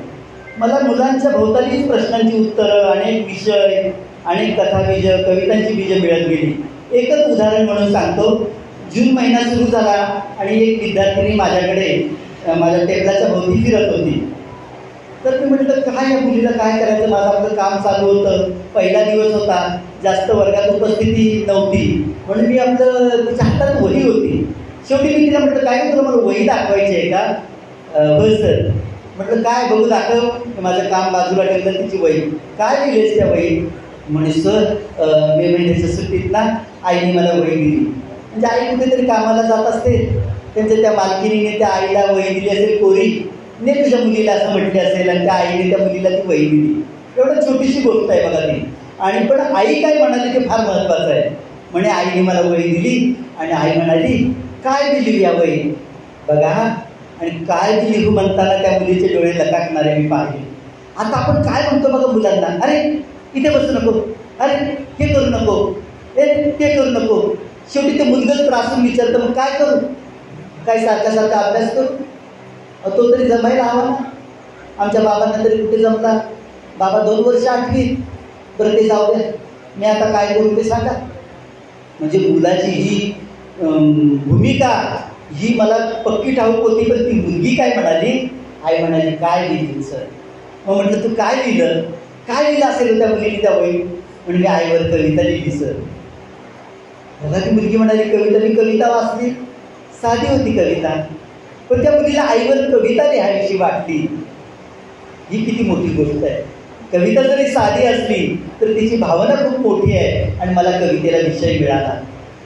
मला मुलांच्या भोवतालीच प्रश्नांची उत्तरं, अनेक विषय, अनेक कथाबीज, कवितांची बीजं मिळत गेली. एकच उदाहरण म्हणून सांगतो. जून महिना सुरू झाला आणि एक विद्यार्थिनी माझ्याकडे माझ्या टेबलाच्या भोवती फिरत होती. तर मी म्हटलं काय या मुलीला काय करायचं, माझं आपलं काम चालू होतं, पहिला दिवस होता, जास्त वर्गात उपस्थिती नव्हती, म्हणून मी आपलं तिच्या हातात वही होती. शेवटी मी तिला म्हटलं काय तुला मला वही दाखवायची आहे का? हो सर. म्हटलं काय बघू दाखव. माझं काम बाजूला ठेवलं, तिची वही. काय लिहिलेस त्या वही? म्हणे सर मे महिन्याच्या सुट्टीत ना आईने मला वही दिली. म्हणजे आई कुठेतरी कामाला जात असते, त्यांच्या त्या मालकिनीने त्या आईला वही दिली असेल कोरी, ने तुझ्या मुलीला असं म्हटले असेल आणि त्या आईने त्या मुलीला ती वही दिली. एवढं छोटीशी गोष्ट आहे बघा ती. आणि पण आई काय म्हणाली ते फार महत्त्वाचं आहे. म्हणे आईने मला वही दिली आणि आई म्हणाली काय दिली या वही बघा. आणि काय बी लिहू म्हणताना त्या मुलीचे डोळे लकाटणारे मी पाहिले. आता आपण काय म्हणतो बघा मुलांना, अरे इथे बसू नको, अरे हे करू नको. ते करू नको. शेवटी ते मुलगंच त्रासून विचारतं, मग काय करू? काय सारखा अभ्यास करू? तो तरी जमायला हवा ना. आमच्या बाबांना तरी कुठे जमला? बाबा 2 वर्ष 8वीत. बरं ते जाऊ द्या, मी आता काय करू ते सांगा. म्हणजे मुलाची ही भूमिका ही मला पक्की ठाऊक होती. पण ती मुलगी काय म्हणाली? आई म्हणाली, काय लिहिली सर? मग म्हटलं, तू काय लिहिलं? काय लिहिलं असेल त्या मुलीने त्या वही? म्हणजे मी आईवर कविता लिहिली सर. बघा ती मुलगी म्हणाली, कविता? मी कविता वाचली, साधी होती कविता, पण त्या मुलीला आईवर कविता लिहायची वाटली. ही किती मोठी गोष्ट आहे. कविता जरी साधी असली तर तिची भावना खूप मोठी आहे. आणि मला कवितेला विषय मिळाला.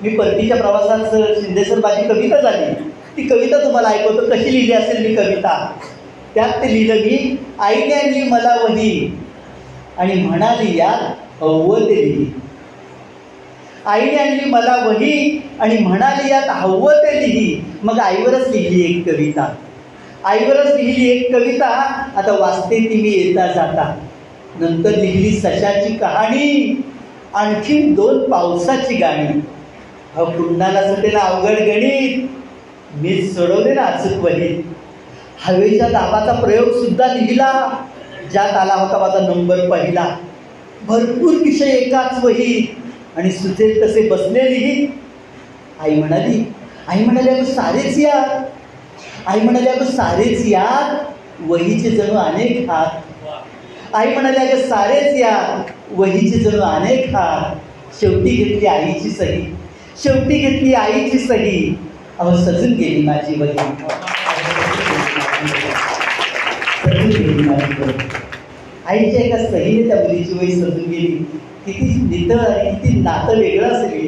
मी परतीच्या प्रवासात शिंदे सर माझी कविता झाली. ती कविता तुम्हाला ऐकवतो कशी लिहिली असेल मी कविता. त्यात ते लिहिलं मी, आईने आणली मला वही आणि म्हणाली यात हवं ते लिही. आईने आणली मला वही आणि म्हणाली यात हवं ते लिही. मग आईवरच लिहिली एक कविता. आईवरच लिहिली एक कविता. आता वाचते ती मी येता जाता. नंतर लिहिली सशाची कहाणी, आणखीन 2 पावसाची गाणी. पुन्हाला सुटे ना अवघड गणित, मी सोडवले ना अचूक वहीत. हवेच्या दाबाचा प्रयोग सुद्धा लिहिला, ज्यात आला होता माझा नंबर पहिला. भरपूर विषय एकाच वहीत आणि सुचेल तसे बसले लिहित. आई म्हणाली अगं सारेच या. आई म्हणाली अगं सारेच या, वहीचे जणू अनेक हात. आई म्हणाली अगं सारेच या, वहीचे जणू अनेक हात. शेवटी घेतली आईची सही, शेवटी घेतली आईची सही. अहो सजून गेली माझी वही, सजून गेली माझी वही. आईच्या एका सहीने त्या मुलीची वही सजून गेली. किती नितळ आणि किती नातं वेगळं असेल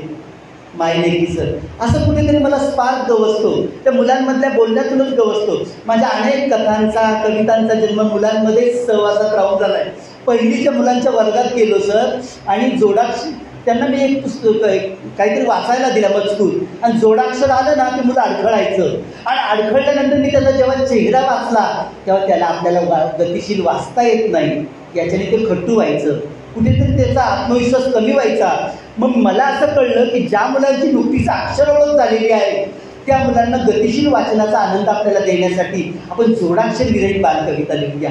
मायलेकीचं. असं कुठेतरी मला स्पार्क गवसतो, त्या मुलांमधल्या बोलण्यातूनच गवसतो. माझ्या अनेक कथांचा कवितांचा जन्म मुलांमध्येच सहवासात राहून झाला आहे. पहिलीच्या मुलांच्या वर्गात गेलो सर, आणि जोडाक्षर त्यांना मी एक पुस्तक काहीतरी वाचायला दिला मजकूर, आणि जोडाक्षर आलं ना की मुलं अडखळायचं. आणि अडखळल्यानंतर मी त्याचा जेव्हा चेहरा वाचला तेव्हा त्याला आपल्याला गतिशील वाचता येत नाही, याच्याने ते खट्टू व्हायचं. कुठेतरी त्याचा आत्मविश्वास कमी व्हायचा. मग मला असं कळलं की ज्या मुलांची नुकतीच अक्षर ओळख झालेली आहे त्या मुलांना गतिशील वाचनाचा आनंद आपल्याला देण्यासाठी आपण जोडाक्षर विरहित बालकविता लिहूया.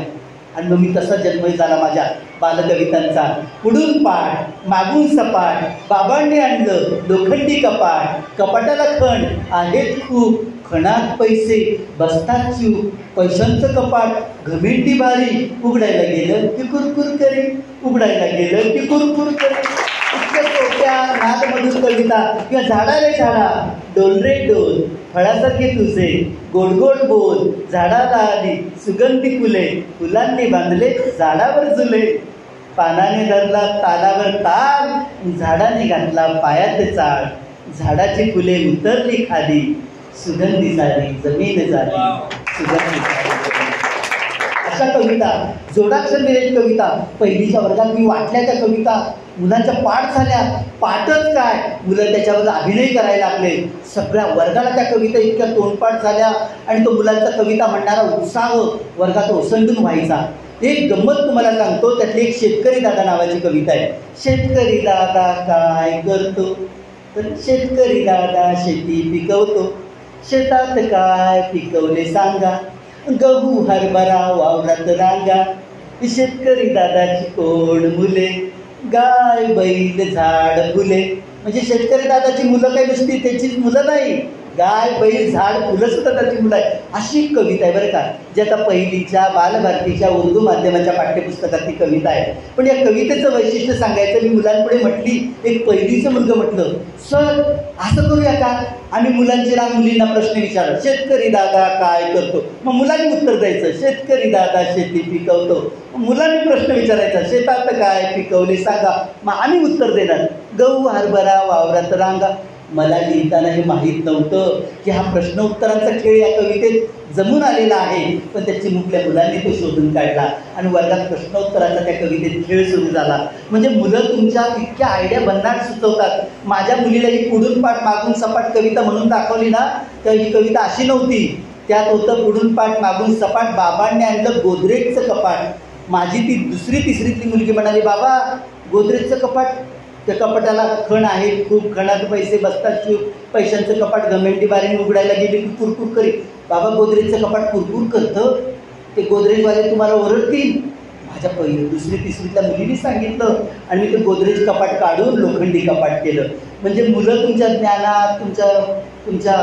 आणि मग मी तसा जन्मही झाला माझ्या बालकवितांचा. पुढून पाठ मागून सपाट, बाबांनी आणलं लोखंडी कपाट. कपाटाला खण आहेत खूप, खणात पैसे बसतात चूक. पैशांचं कपाट घमेंडी भारी, उघडायला गेलं की कुरकुर करी, उघडायला गेलं की कुरकुर करी. इतक्या सोप्या नादमधून कविता. किंवा झाडा रे झाडा डोल रे डोल, फळासारखे तुझे गोड गोड बोल. झाडाला आली सुगंधी फुले, फुलांनी बांधले झाडावर झुले. पानाने धरला तालावर ताल, झाडाने घातला पायात चाळ. झाडाची फुले उतरली खाली, सुगंधी झाली जमीन झाली, सुगंधी झाली. अशा कविता, जोडाक्षर विरहित कविता पहिलीच्या वर्गात मी वाटल्या. त्या कविता मुलांच्या पाठ झाल्या. पाठच काय, मुलं त्याच्यावर अभिनय करायला लागले. सगळ्या वर्गाला त्या कविता इतक्या तोंडपाठ झाल्या. आणि तो मुलांचा कविता म्हणणारा उत्साह वर्गात ओसंडून व्हायचा. एक गंमत तुम्हाला सांगतो, त्यातली एक शेतकरी दादा नावाची कविता आहे. शेतकरी दादा काय करतो, तर शेतकरी दादा शेती पिकवतो. शेतात काय पिकवले सांगा, गहू हरभरा वावरात रांगा. शेतकरी दादाची कोण मुले, गाय बैल झाड फुले. म्हणजे शेतकरी दादाची मुलं काही नुसती त्याचीच मुलं नाही, गाय बैल झाड फुलं सुद्धा त्याची मुलं आहे. अशी कविता आहे बरं का, जी आता पहिलीच्या बालभारतीच्या उर्दू माध्यमाच्या पाठ्यपुस्तकात ती कविता आहे. पण या कवितेचं वैशिष्ट्य सांगायचं मी मुलांपुढे म्हटली. एक पहिलीचं मुलगं म्हटलं, सर असं करूया का, आम्ही मुलींना प्रश्न विचारला, शेतकरी दादा काय करतो. मग मुलांनी उत्तर द्यायचं, शेतकरी दादा शेती पिकवतो. मुलांनी प्रश्न विचारायचा, शेतात काय पिकवले सांगा. मग आम्ही उत्तर देणार, गहू हरभरा वावरात रांगा. मला लिहिताना हे माहीत नव्हतं की हा प्रश्न उत्तरांचा खेळ या कवितेत जमून आलेला आहे. पण त्याची मुकल्या मुलांनी तो शोधून काढला आणि वर्गात प्रश्नोत्तराचा त्या कवितेत खेळ सुरू झाला. म्हणजे मुलं तुमच्या इतक्या आयडिया भन्नाट सुचवतात. माझ्या मुलीला ही पुढून पाठ मागून सपाट कविता म्हणून दाखवली ना, तर ही कविता अशी नव्हती. त्यात होतं पुढून पाठ मागून सपाट, बाबांनी आणलं गोदरेजचं कपाट. माझी ती दुसरी तिसरीतली मुलगी म्हणाली, बाबा गोदरेजचं कपाट त्या कपाटाला खण आहे, खूप खणात पैसे बसतात, पैशांचं कपाट घमेंडी बारीने उघडायला गेले की कुरकुर करी. बाबा गोदरेजचं कपाट कुरकुर करतं, ते गोदरेजवाले तुम्हाला ओरडतील. माझ्या दुसरी तिसरीतल्या मुलीने सांगितलं आणि मी ते गोदरेज कपाट काढून लोखंडी कपाट केलं. म्हणजे मुलं तुमच्या ज्ञानात, तुमच्या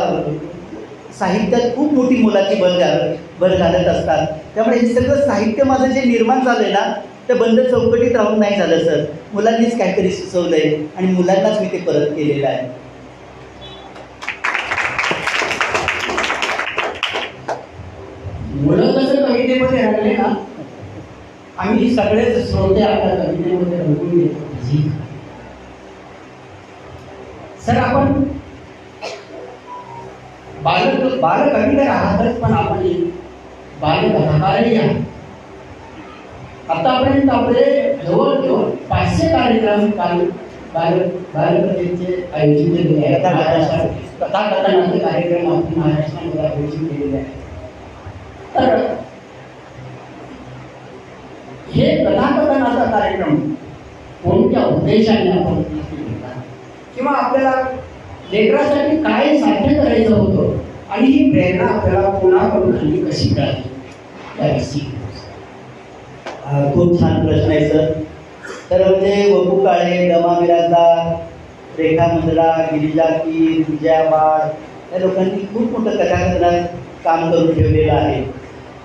साहित्यात खूप मोठी मोलाची भर घालत असतात. त्यामुळे हे सगळं साहित्य माझं जे निर्माण झालंय ना, ते बंद चौकटीत राहून नाही झालं सर. मुलांनीच काहीतरी सुचवलंय आणि मुलांनाच मी ते परत केलेलं आहे. मुलं कसं कवितेमध्ये रंगले ना, आम्ही सगळेच श्रोते आपल्या कवितेमध्ये रंगून घेतो. सर आपण बालकवी आहातच, पण आपण बालकथाकारही आहात. आतापर्यंत आपले जवळजवळ 500 कार्यक्रम बालकथेचे आयोजित केलेले आहेत. कथाकथनाचे कार्यक्रम आपण महाराष्ट्रामध्ये आयोजित केलेले आहेत. तर हे कथाकथनाचा कार्यक्रम कोणत्या उद्देशाने आपण घेतला, किंवा आपल्याला लेकरासाठी काय साध्य करायचं होतं आणि ही प्रेरणा आपल्याला कोणाकडून आली, कशी मिळाली, त्याविषयी. खूप छान प्रश्न आहे सर. तर म्हणजे वपू काळे, दमा मिरासदार, रेखा मुंद्रा, गिरिजा कीर, विजया बाळ या लोकांनी खूप मोठं कथाकथनात काम करून ठेवलेलं आहे.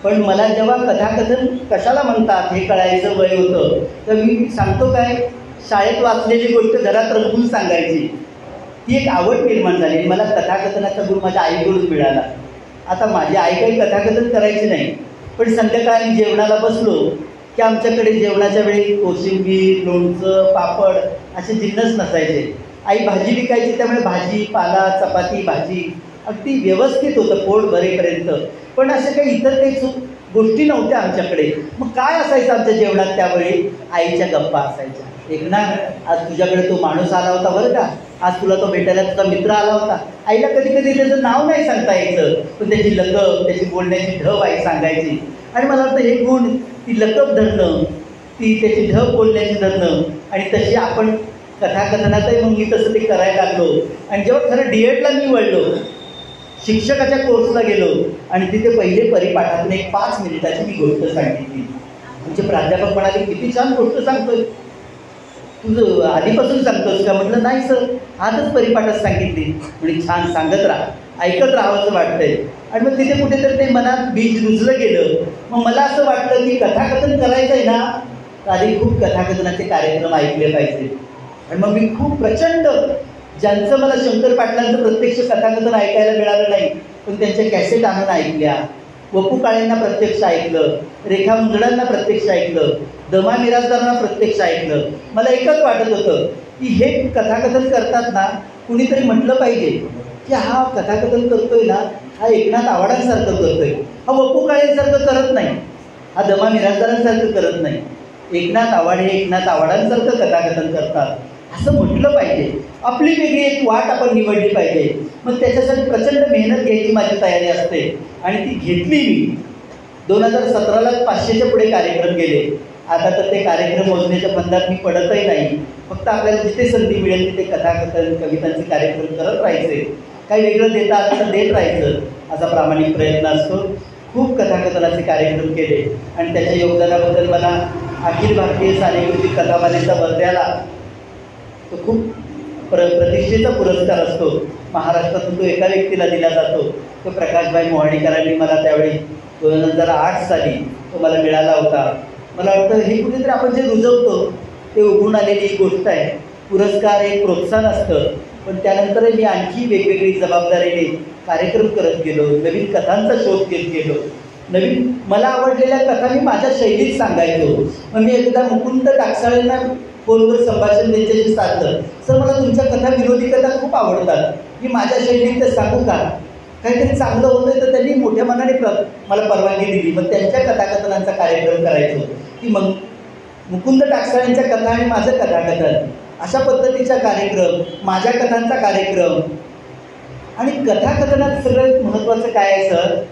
पण मला जेव्हा कथाकथन कशाला म्हणतात हे कळायचं वय होतं, तर मी सांगतो काय, शाळेत वाचलेली गोष्ट घरात रंगवून सांगायची, ती एक आवड निर्माण झाली. मला कथाकथनाचा गुरु माझ्या आईकडून मिळाला. आता माझी आई काही कथाकथन करायची नाही, पण संध्याकाळी जेवणाला बसलो की आमच्याकडे जेवणाच्या वेळी कोशिंबीर, लोणचं, पापड असे जिन्नस नसायचे. आई भाजी विकायची, त्यामुळे भाजी, पाला, चपाती, भाजी अगदी व्यवस्थित होतं पोट भरेपर्यंत. पण अशा काही इतर काही गोष्टी नव्हत्या आमच्याकडे. मग काय असायचं आमच्या जेवणात त्यावेळी? आईच्या गप्पा असायच्या. एक ना, आज तुझ्याकडे तो माणूस आला होता बरं का, आज तुला तो भेटायला तुझा मित्र आला होता. आईला कधी कधी त्याचं नाव नाही सांगता यायचं, पण त्याची लकब, त्याची बोलण्याची ढब आई सांगायची. आणि मला वाटतं हे गुण, ती लकब धरणं, ती त्याची ढब बोलण्याची धरणं, आणि तशी आपण कथाकथनातही मग मी तसं ते करायला लागलो. आणि जेव्हा खरं DEDला मी वळलो, शिक्षकाच्या कोर्सला गेलो आणि तिथे पहिले परिपाठातून एक 5 मिनिटाची मी गोष्ट सांगितली. आमचे प्राध्यापक म्हणाले, किती छान गोष्ट सांगतोय, तुझं आधीपासून सांगतोस का? म्हटलं नाही सर, आजच परिपाठात सांगितली. म्हणजे छान, सांगत राहा, ऐकत राहावंसं वाटतंय. आणि मग तिथे कुठेतरी ते मनात बीज रुजलं गेलं. मग मला असं वाटलं की कथाकथन करायचं आहे ना, तर आधी खूप कथाकथनाचे कार्यक्रम ऐकले पाहिजे. आणि मग मी खूप प्रचंड, ज्यांचं मला शंकर पाटलांचं प्रत्यक्ष कथाकथन ऐकायला मिळालं नाही, पण त्यांच्या कॅसेट आणून ऐकल्या. वपू काळेंना प्रत्यक्ष ऐकलं, रेखा मुंदडांना प्रत्यक्ष ऐकलं, दमा मिरासदारांना प्रत्यक्ष ऐकलं. मला एकच वाटत होतं की हे कथाकथन करतात ना, कुणीतरी म्हटलं पाहिजे की हा कथाकथन करतोय ना, हा एकनाथ आवाडांसारखं करतोय, हा वपू काळेंसारखं करत नाही, हा दमा मिरासदारांसारखं करत नाही. एकनाथ आवाडे एकनाथ आवाडांसारखं कथाकथन करतात असं म्हटलं पाहिजे. आपली वेगळी एक वाट आपण निवडली पाहिजे. मग त्याच्यासाठी प्रचंड मेहनत घ्यायची माझी तयारी असते आणि ती घेतली मी. 2017ला 500च्या पुढे कार्यक्रम गेले. आता तर ते कार्यक्रम मोजण्याच्या बंधात मी पडतही नाही. फक्त आपल्याला जिथे संधी मिळेल तिथे कथाकथन, कवितांचे कार्यक्रम करत राहायचे. काही वेगळं देता आलं तर देत राहायचं, असा प्रामाणिक प्रयत्न असतो. खूप कथाकथनाचे कार्यक्रम केले आणि त्याच्या योगदानाबद्दल मला अखिल भारतीय सानेगुरुजी कथामालेचा वर्ध्याला तो खूप प्रतिष्ठेचा पुरस्कार असतो. महाराष्ट्रातून तो एका व्यक्तीला दिला जातो. तो प्रकाशभाई मोहाडीकरांनी मला त्यावेळी 2008 साली तो मला मिळाला होता. मला वाटतं हे कुठेतरी आपण जे रुजवतो ते उघडून आलेली एक गोष्ट आहे. पुरस्कार एक प्रोत्साहन असतं, पण त्यानंतरही मी आणखी वेगवेगळी जबाबदारीने कार्यक्रम करत गेलो, नवीन कथांचा शोध घेत गेलो. नवीन मला आवडलेल्या कथा मी माझ्या शैलीत सांगायचो. मग मी एकदा मुकुंद टाकसाळेंना फोनवर संभाषण त्यांच्याशी साधलं, सर मला तुमच्या कथा, विरोधी कथा खूप आवडतात, मी माझ्या शैलीत तर सांगू का? काहीतरी चांगलं होतं तर त्यांनी मोठ्या मनाने मला परवानगी दिली. मग त्यांच्या कथाकथनांचा कार्यक्रम करायचो की मग मुकुंद टाकसाळेंच्या कथा आणि माझं कथाकथन, अशा पद्धतीचा कार्यक्रम, माझ्या कथांचा कार्यक्रम. आणि कथाकथनात सगळ्यात महत्त्वाचं काय आहे सर,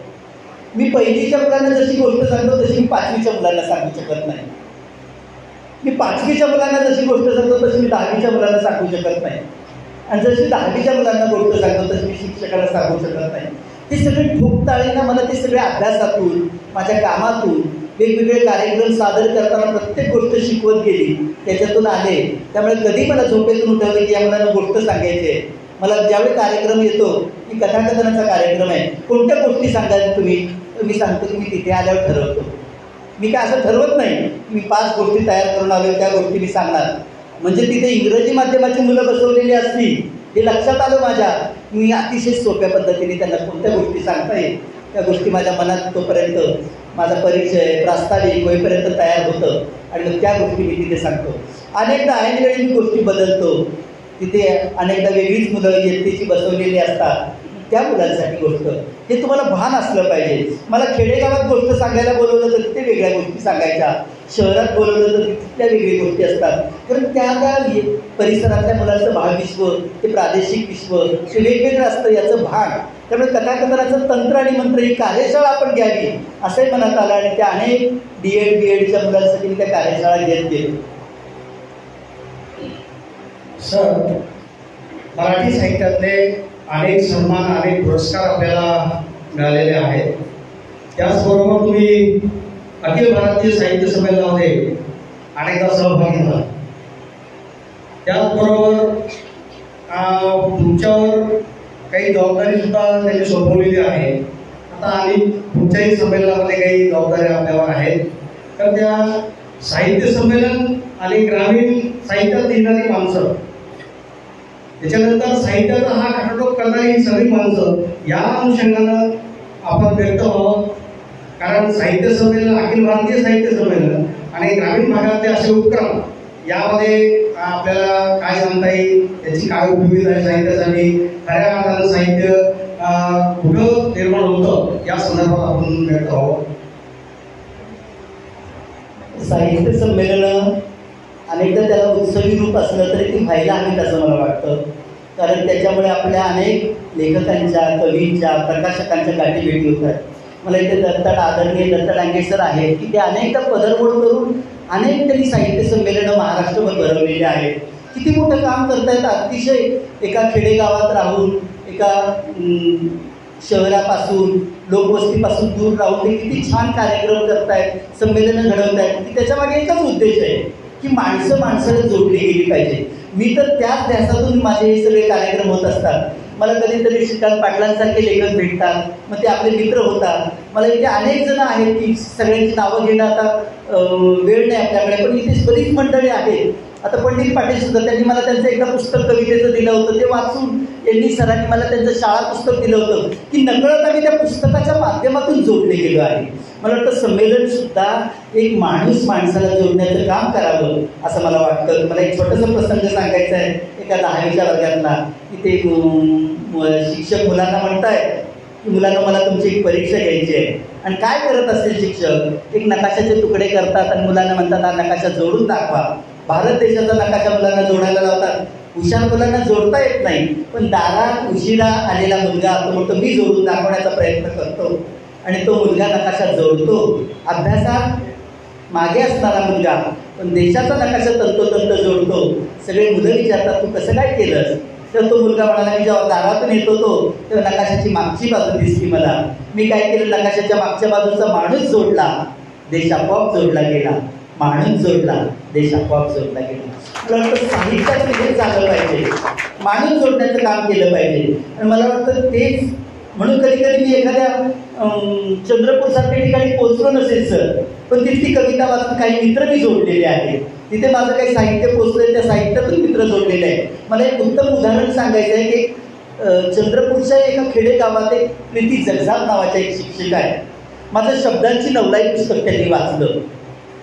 मी पहिलीच्या मुलांना जशी गोष्ट सांगतो तशी मी 5वीच्या मुलांना सांगू शकत नाही. मी 5वीच्या मुलांना जशी गोष्ट सांगतो तशी मी 10वीच्या मुलांना सांगू शकत नाही, आणि जशी 10वीच्या मुलांना गोष्ट सांगतो तशी मी शिक्षकाला सांगू शकत नाही. ते सगळे ठोकताळीना मला ते सगळे अभ्यासातून, माझ्या कामातून, वेगवेगळे कार्यक्रम सादर करताना प्रत्येक गोष्ट शिकवत गेली, त्याच्यातून आले. त्यामुळे कधी मला झोपेतून उठवलं की या मुलांना गोष्ट सांगायची आहे. मला ज्यावेळी कार्यक्रम येतो की कथाकथनाचा कार्यक्रम आहे, कोणत्या गोष्टी सांगायच्या तुम्ही, तर मी सांगतो की मी तिथे आल्यावर ठरवतो. मी काय असं ठरवत नाही, मी 5 गोष्टी तयार करून आलो त्या गोष्टी मी सांगणार. म्हणजे तिथे इंग्रजी माध्यमाची मुलं बसवलेली असली हे लक्षात आलं माझ्या, मी अतिशय सोप्या पद्धतीने त्यांना कोणत्या गोष्टी सांगता येईल त्या गोष्टी माझ्या मनात तोपर्यंत माझा परिचय प्रास्ताविक होईपर्यंत तयार होतं, आणि मग त्या गोष्टी मी तिथे सांगतो. अनेकदा ऐनवेळी मी गोष्टी बदलतो. तिथे अनेकदा वेगळीच मुलं इयत्तेची बसवलेली असतात, त्या मुलांसाठी गोष्ट हे तुम्हाला भान असलं पाहिजे. मला खेडेगावात गोष्ट सांगायला बोलवलं तर तिथे वेगळ्या गोष्टी सांगायच्या, शहरात बोलवलं तर तिथल्या वेगळी गोष्टी असतात. कारण त्या परिसरातल्या मुलांचं भावविश्व, ते प्रादेशिक विश्व ते वेगवेगळं असतं याचं भान. त्यामुळे कथाकथनाचं तंत्र आणि मंत्र ही कार्यशाळा आपण घ्यावी असंही मनात आलं, आणि त्या अनेक D.Ed. B.Edच्या मुलांसाठी मी त्या कार्यशाळा घेत गेलो. सर, मराठी साहित्यातले अनेक सन्मान, अनेक पुरस्कार आपल्याला मिळालेले आहेत. त्याचबरोबर तुम्ही अखिल भारतीय साहित्य संमेलनामध्ये अनेकदा सहभागी झाला. त्याचबरोबर तुमच्यावर काही जबाबदारी सुद्धा त्यांनी सोपवलेली आहे. आता आणि पुढच्याही संमेलनामध्ये काही जबाबदाऱ्या आपल्यावर आहेत. तर त्या साहित्य संमेलन आणि ग्रामीण साहित्यात लिहिणारी माणसं, त्याच्यानंतर साहित्याचा हा खटाटोप करणारी ही सगळी माणसं, या अनुषंगानं आपण व्यक्त व्हावं. कारण साहित्य संमेलन, अखिल भारतीय साहित्य संमेलन आणि ग्रामीण भागातले असे उपक्रम, यामध्ये आपल्याला काय सांगता येईल, त्याची काय उपयोगिता आहे साहित्यासाठी, खऱ्या अर्थानं साहित्य कुठं निर्माण होतं या संदर्भात आपण व्यक्त व्हावं. साहित्य संमेलनं अनेकदा त्याला उत्सवी रूप असलं तरी ती व्हायला हवीत असं मला वाटतं. कारण त्याच्यामुळे आपल्या अनेक लेखकांच्या, कवींच्या, प्रकाशकांच्या गाठी भेटी होत आहेत. मला इथे आदरणीय दत्त डांगे सर आहेत की ते अनेकदा पदरमोड करून अनेक त्यांनी साहित्य संमेलनं महाराष्ट्रभर भरवलेली आहेत. किती मोठं काम करतायत. अतिशय एका खेडेगावात राहून, एका शहरापासून, लोकवस्तीपासून दूर राहून ते किती छान कार्यक्रम करतायत, संमेलनं घडवतायत. की त्याच्यामागे एकच उद्देश आहे की माणसं माणसाला जोडली गेली पाहिजे. मी तर त्याच ध्यासातून माझे हे सगळे कार्यक्रम होत असतात. मला कधीतरी श्रीकांत पाटलांसारखे लेखक भेटतात, मग ते आपले मित्र होतात. मला इथे अनेक जण आहेत की सगळ्यांची नावं घेणं आता वेळ नाही आपल्याकडे, पण इथे बरीच मंडळी आहेत. आता पंडित पाटील सुद्धा, त्यांनी मला त्यांचं एकदा पुस्तक कवितेचं दिलं होतं, ते वाचून यांनी सरांनी मला त्यांचं शाळा पुस्तक दिलं होतं की नकळत आम्ही त्या पुस्तकाच्या माध्यमातून जोडले गेलो आहे. मला वाटतं संमेलन सुद्धा एक माणूस माणसाला जोडण्याचं काम करावं असं मला वाटतं. मला एक छोटासा प्रसंग सांगायचा आहे. एका 10वीच्या वर्गातला तिथे शिक्षक मुलांना म्हणतायत की मुलांना मला तुमची एक परीक्षा घ्यायची आहे. आणि काय करत असतील शिक्षक, एक नकाशाचे तुकडे करतात आणि मुलांना म्हणतात हा नकाशा जोडून दाखवा. भारत देशाचा नकाशा मुलांना जोडायला लावतात. हुशार मुलांना जोडता येत नाही, पण दारात उशिरा आलेला मुलगा तो म्हणतो मी जोडून दाखवण्याचा प्रयत्न करतो, आणि तो मुलगा नकाशा जोडतो. अभ्यासात मागे असणारा मुलगा पण देशाचा नकाशा तंतोतंत जोडतो. सगळे मुलं विचारतात तू कसं काय केलंस, तर तो मुलगा म्हणाला मी जेव्हा दारातून येत होतो तेव्हा नकाशाची मागची बाजू दिसली मला. मी काय केलं, नकाशाच्या मागच्या बाजूचा माणूस जोडला, देश आपोआप जोडला गेला. माणूस जोडला, देश आपोआप जोडला गेला. मला वाटतं साहित्याचं हे झालं पाहिजे, माणूस जोडण्याचं काम केलं पाहिजे. आणि मला वाटतं तेच म्हणून कधी कधी मी एखाद्या चंद्रपूरसारख्या ठिकाणी पोहोचलो नसेल सर, पण तिथली कविता वाचून काही मित्र मी जोडलेले आहेत. तिथे माझं काही साहित्य पोचलंय, त्या साहित्यातून मित्र जोडलेले आहे. मला एक उत्तम उदाहरण सांगायचं आहे की चंद्रपूरच्या एका खेडेगावात एक प्रीती जगजाप नावाच्या एक शिक्षिका आहे. माझं शब्दांची नवलाई पुस्तक त्यांनी वाचलं.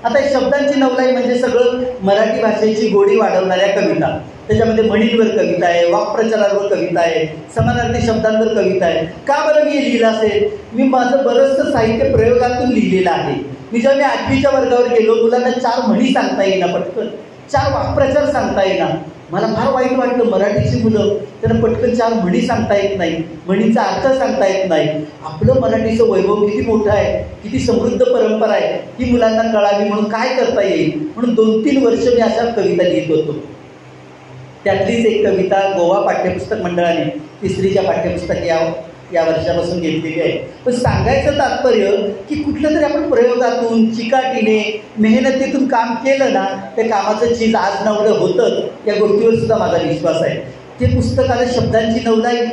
आता शब्दांची नवलाई म्हणजे सगळं मराठी भाषेची गोडी वाढवणाऱ्या कविता. त्याच्यामध्ये म्हणींवर कविता आहे, वाक्प्रचारांवर कविता आहे, समानार्थी शब्दांवर कविता आहे. का बरं मी हे लिहिलं असेल, मी माझं बरंचसं साहित्य प्रयोगातून लिहिलेलं आहे. मी जेव्हा मी 8वीच्या वर्गावर गेलो, मुलांना 4 म्हणी सांगता येईना, पटकन 4 वाक्प्रचार सांगता येईना. मला फार वाईट वाटलं, मराठीची मुलं त्यांना पटकन 4 म्हणी सांगता येत नाही, म्हणीचा अर्थ सांगता येत नाही. आपलं मराठीचं वैभव किती मोठं आहे, किती समृद्ध परंपरा आहे ही मुलांना कळावी म्हणून काय करता येईल म्हणून 2-3 वर्ष मी अशा कविता लिहित होतो. त्यातलीच एक कविता गोवा पाठ्यपुस्तक मंडळाने 3रीच्या पाठ्यपुस्तक या वर्षापासून घेतलेली आहे. पण सांगायचं तात्पर्य की कुठलं तरी आपण प्रयोगातून, चिकाटीने, मेहनतीतून काम केलं ना, त्या कामाचं चीज आज ना उद्या होतं, या गोष्टीवर सुद्धा माझा विश्वास आहे. ते पुस्तक आलं शब्दांची नवलाई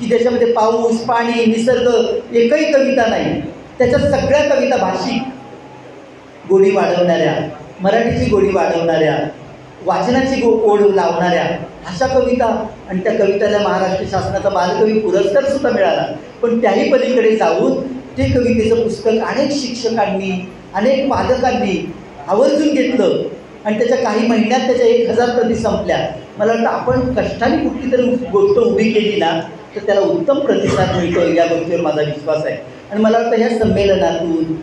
की त्याच्यामध्ये पाऊस, पाणी, निसर्ग एकही कविता नाही. त्याच्यात सगळ्या कविता भाषिक गोडी वाढवणाऱ्या, मराठीची गोडी वाढवणाऱ्या, वाचनाची ओढ लावणाऱ्या अशा कविता. आणि त्या कवितेला महाराष्ट्र शासनाचा बालकवी पुरस्कार सुद्धा मिळाला. पण त्याही पलीकडे जाऊन ते कवितेचं पुस्तक अनेक शिक्षकांनी, अनेक पालकांनी आवर्जून घेतलं आणि त्याच्या काही महिन्यात त्याच्या 1000 प्रती संपल्या. मला वाटतं आपण कष्टाने कुठली तरी गोष्ट उभी केली ना तर त्याला उत्तम प्रतिसाद मिळतो, या गोष्टीवर माझा विश्वास आहे. आणि मला वाटतं ह्या संमेलनातून,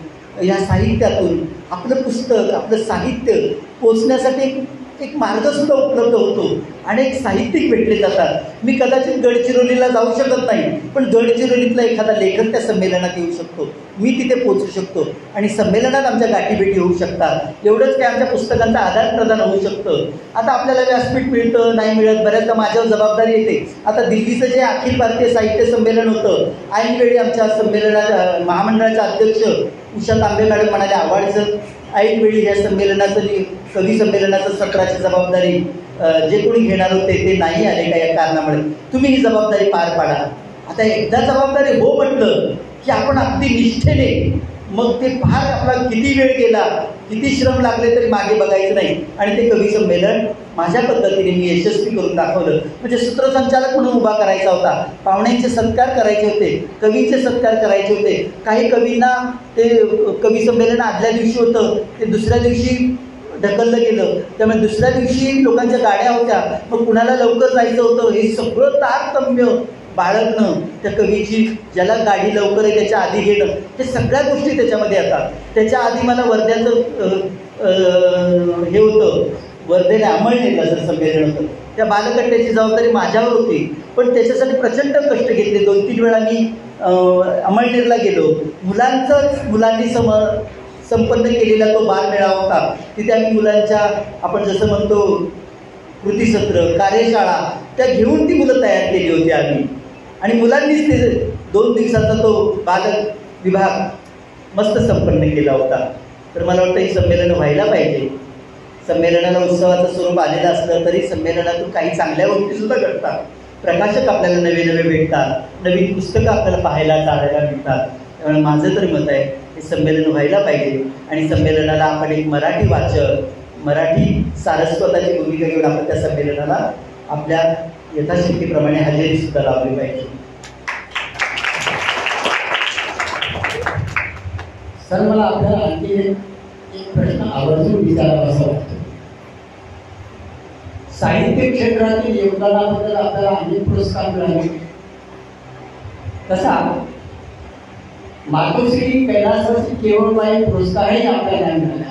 ह्या साहित्यातून आपलं पुस्तक, आपलं साहित्य पोचण्यासाठी एक मार्गसुद्धा उपलब्ध होतो. अनेक साहित्यिक भेटले जातात. मी कदाचित गडचिरोलीला जाऊ शकत नाही, पण गडचिरोलीतला एखादा लेखक त्या संमेलनात येऊ शकतो, मी तिथे पोचू शकतो आणि संमेलनात आमच्या गाठीभेटी होऊ शकतात. एवढंच काय आमच्या पुस्तकांचं आदान प्रदान होऊ शकतं. आता आपल्याला व्यासपीठ मिळतं नाही मिळत, बऱ्याचदा माझ्यावर जबाबदारी येते. आता दिल्लीचं जे अखिल भारतीय साहित्य संमेलन होतं, ऐनवेळी आमच्या संमेलनाच्या महामंडळाचे अध्यक्ष उषा तांबे मॅडम म्हणाले आव्हाडचं ऐनवेळी ह्या संमेलनाचं, कवी संमेलनाचं सत्राची जबाबदारी जे कोणी घेणार होते ते नाही आले का या कारणामुळे, तुम्ही ही जबाबदारी पार पाडा. आता एकदा जबाबदारी हो म्हटलं की आपण अगदी निष्ठेने, मग ते फार आपला किती वेळ गेला, किती श्रम लागले तरी मागे बघायचं नाही. आणि ते कवी संमेलन माझ्या पद्धतीने मी यशस्वी करून दाखवलं. म्हणजे सूत्रसंचालक म्हणून उभा करायचा होता, पाहुण्यांचे सत्कार करायचे होते, कवींचे सत्कार करायचे होते. काही कवींना ते कवी संमेलन आदल्या दिवशी होतं, ते दुसऱ्या दिवशी ढकललं गेलं, त्यामुळे दुसऱ्या दिवशी लोकांच्या गाड्या होत्या, मग कुणाला लवकर जायचं होतं, हे सगळं तारतम्य बाळगणं, त्या कवीची ज्याला गाडी लवकर आहे त्याच्या आधी घेणं, हे सगळ्या गोष्टी त्याच्यामध्ये येतात. त्याच्या आधी मला वर्ध्याचं हे होतं, वर्धेने अंमळनेरला जर संमेलन होतं, त्या बालकट्ट्याची जबाबदारी माझ्यावर होती. पण त्याच्यासाठी प्रचंड कष्ट घेतले. 2-3 वेळा मी अंमळनेरला गेलो. मुलांनी संपन्न केलेला तो बालमेळावा होता. तिथे आम्ही मुलांच्या, आपण जसं म्हणतो कृतीसत्र, कार्यशाळा त्या घेऊन ती मुलं तयार केली होती आम्ही. आणि मुलांनीच ते 2 दिवसाचा तो बालक विभाग मस्त संपन्न केला होता. तर मला वाटतं ही संमेलनं व्हायला पाहिजे. संमेलनाला उत्सवाचं स्वरूप आलेलं असलं तरी संमेलनातून काही चांगल्या गोष्टीसुद्धा घडतात. प्रकाशक आपल्याला नवे नवे भेटतात, नवीन पुस्तकं आपल्याला पाहायला चालायला मिळतात. त्यामुळे माझं तरी मत आहे हे संमेलन व्हायला पाहिजे. आणि संमेलनाला आपण एक मराठी वाचक, मराठी सारस्वताची भूमिका घेऊन आपण त्या संमेलनाला आपल्या यथाशक्तीप्रमाणे हजेरी सुद्धा लावली पाहिजे. सर, मला आपल्याला आणखी एक प्रश्न आवर्जून विचारावासा वाटतो. साहित्य क्षेत्रातील योगदानाबद्दल आपल्याला अनेक पुरस्कार मिळाले. तसा मातोश्री कैलासवासी केवळबाई पुरस्कारही आपल्याला मिळाला.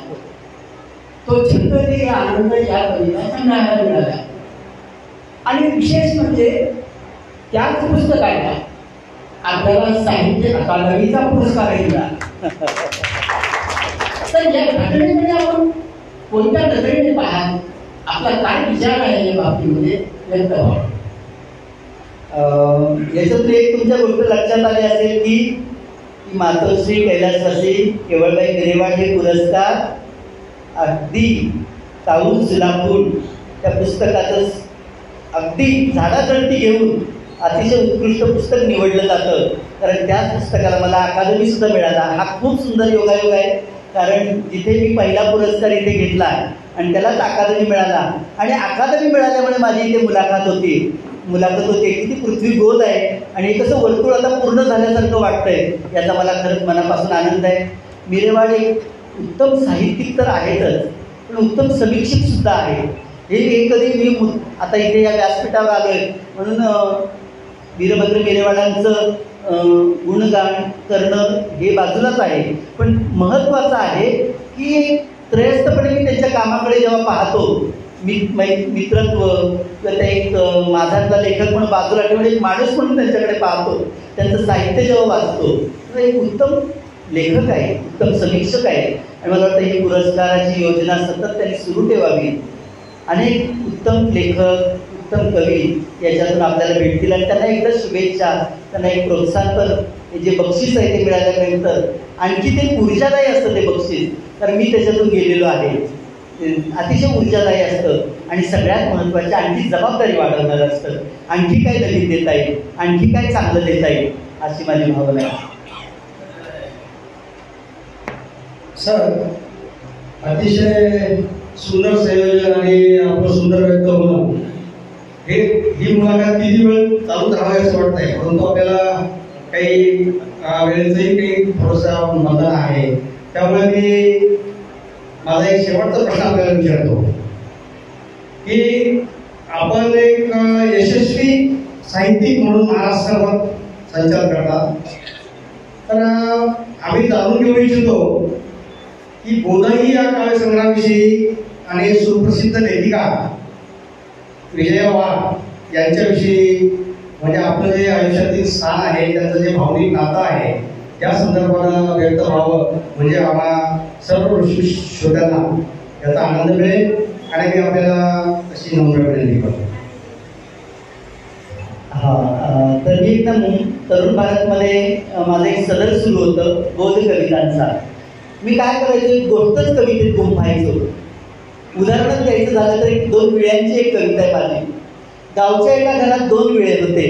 तो छंदनी आनंद या कविता संग्रहाला मिळाला. आणि विशेष म्हणजे त्याच पुस्तकाला आपल्याला साहित्य अकादमीचा पुरस्कारही मिळाला. तर या घटनेमध्ये आपण कोणत्या नजरेने पाहाल, आपला काय विचार आहे या बाबतीमध्ये व्यक्त व्हावा? याच्यातून एक तुमच्या गोष्ट लक्षात आली असेल की मातोश्री कैलासवासी केवळबाई मिरेवाड हे पुरस्कार अगदी ताऊन सुलापून त्या पुस्तकाचं अगदी झाडाझडती घेऊन अतिशय उत्कृष्ट पुस्तक निवडलं जातं. कारण त्याच पुस्तकाला मला अकादमी सुद्धा मिळाला. हा खूप सुंदर योगायोग आहे. कारण जिथे मी पहिला पुरस्कार इथे घेतला आणि त्यालाच अकादमी मिळाला, आणि अकादमी मिळाल्यामुळे माझी इथे मुलाखत होती किती पृथ्वी गोल आहे आणि हे कसं वर्तुळ आता पूर्ण झाल्यासारखं वाटतंय, याचा मला खरंच मनापासून आनंद आहे. मिरेवाड एक उत्तम साहित्यिक तर आहेतच, पण उत्तम समीक्षक सुद्धा आहे. हे कधी मी आता इथे या व्यासपीठावर आलोय म्हणून वीरभद्र मिरेवाडांचं गुणगान करणं हे बाजूलाच आहे, पण महत्त्वाचं आहे की त्रयस्थपणे मी त्यांच्या कामाकडे जेव्हा पाहतो, मित्रत्व तर त्या एक माझातला लेखक म्हणून बाजूला ठेवून एक माणूस म्हणून त्यांच्याकडे पाहतो, त्यांचं साहित्य जेव्हा वाचतो तर एक उत्तम लेखक आहे, उत्तम समीक्षक आहे. आणि मला वाटतं ही पुरस्काराची योजना सतत त्यांनी सुरू ठेवावी. अनेक उत्तम लेखक, उत्तम कवी याच्यातून आपल्याला भेटतील आणि त्यांना एकदा शुभेच्छा, त्यांना एक प्रोत्साहन. हे जे बक्षीस आहे ते मिळाल्यानंतर आणखी ते ऊर्जादायी असतं ते बक्षीस, कारण मी त्याच्यातून गेलेलो आहे. अतिशय ऊर्जादायी असतं आणि सगळ्यात महत्त्वाची आणखी जबाबदारी वाढवणारं असतं. आणखी काय नवीन देता येईल, आणखी काय चांगलं देता येईल अशी माझी भावना आहे. सर, अतिशय सुंदर संयोजन आणि आपलं सुंदर व्यक्त होणं ही मुलाखत किती वेळ चालूच राहावी असं वाटत आहे, परंतु आपल्याला काही वेळेचंही काही थोडंसं बंधन आहे. त्यामुळे मी माझा एक शेवटचा प्रश्न आपल्याला विचारतो की आपण एक यशस्वी साहित्यिक म्हणून महाराष्ट्रावर संचार करतात, तर आम्ही जाणून घेऊ इच्छितो की गोदाई या काव्य संग्रहाविषयी आणि सुप्रसिद्ध लेखिका विजया वाघ यांच्याविषयी, म्हणजे आपलं जे आयुष्यातील स्थान आहे, त्यांचं जे भावनिक नातं आहे, त्या संदर्भात व्यक्त व्हावं, म्हणजे आम्हाला सर्व श्रोत्यांना याचा आनंद मिळेल आणि मी आपल्याला अशी नम्र विनंती करतो. तर मी एकदा तरुण भारतमध्ये माझं एक सदर सुरू होतं बोध कवितांचा. मी काय करायचो, एक गोष्टच कवितेत गुंफायचो. उदाहरणच द्यायचं झालं तर एक 2 विळ्यांची एक कविता आहे माझी. गावच्या एका घरात 2 विळे होते.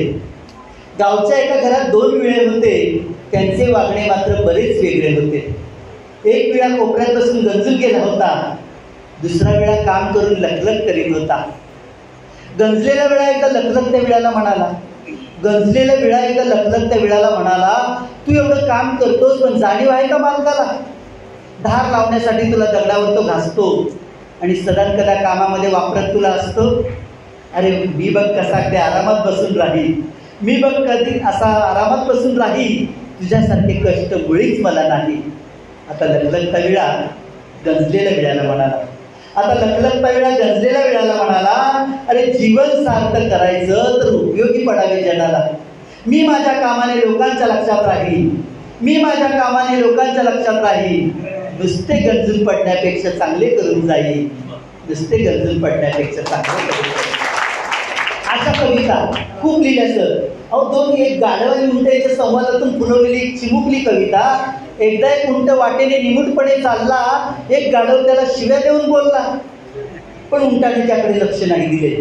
गावच्या एका घरात 2 विळे होते, त्यांचे वागणे मात्र बरेच वेगळे होते. एक विळा कोपऱ्यात बसून गंजून गेला होता, दुसरा विळा काम करून लखलख करीत होता. गंजलेला विळा एकदा लखलख त्या विळाला म्हणाला, गंजलेला विळा एकदा लखलख त्या विळाला म्हणाला, तू एवढं काम करतोस पण जाणीव आहे का मालकाला? धार लावण्यासाठी तुला दगडावर तो घासतो आणि सदन कदा कामामध्ये वापरत तुला असतो. अरे मी बघ कसा अगदी आरामात बसून राहील, मी बघ कधी असा आरामात बसून राहील, तुझ्यासारखे कष्ट मुळीच मला नाही. आता लखलखता विळा गंजलेल्या विळाला म्हणाला, आता लखलखता विळा गंजलेल्या विळाला म्हणाला, अरे जीवन सार्थ करायचं तर उपयोगी पडावे जनाला. मी माझ्या कामाने लोकांच्या लक्षात राहील, मी माझ्या कामाने लोकांच्या लक्षात राहील, नुसते गंजून पडण्यापेक्षा चांगले करून जाईल, नुसते गंजून पडण्यापेक्षा चांगले करून जाईल. अशा कविता खूप लिहिल्या सर. एक गाढव आणि उंट याच्या संवादातून फुलवलेली एक चिमुकली कविता. एकदा एक उंट वाटेने निमूटपणे चालला, एक गाढव त्याला शिव्या देऊन बोलला, पण उंटाने त्याकडे लक्ष नाही दिले.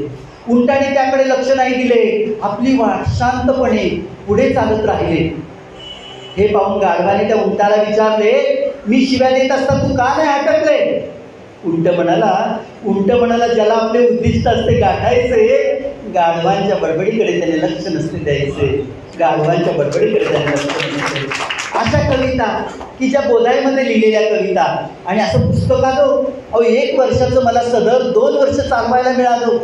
उंटाने त्याकडे लक्ष नाही दिले, आपली वाट शांतपणे पुढे चालत राहिले. हे पाहून गाढवाने त्या उंटाला विचारले, मी शिव्या देत असता तू का नाही हटकले? उंट म्हणाला, ज्याला आपले उद्दिष्ट असते गाठायचे, गाढवांच्या बडबडीकडे त्याने लक्ष नसते द्यायचे, गाढवांच्या बडबडीकडे त्याने लक्ष नसते. अशा कविता की ज्या बोधाईमध्ये लिहिलेल्या कविता. आणि असं पुस्तकात 1 वर्षाचं मला सदर 2 वर्ष चालवायला मिळालं,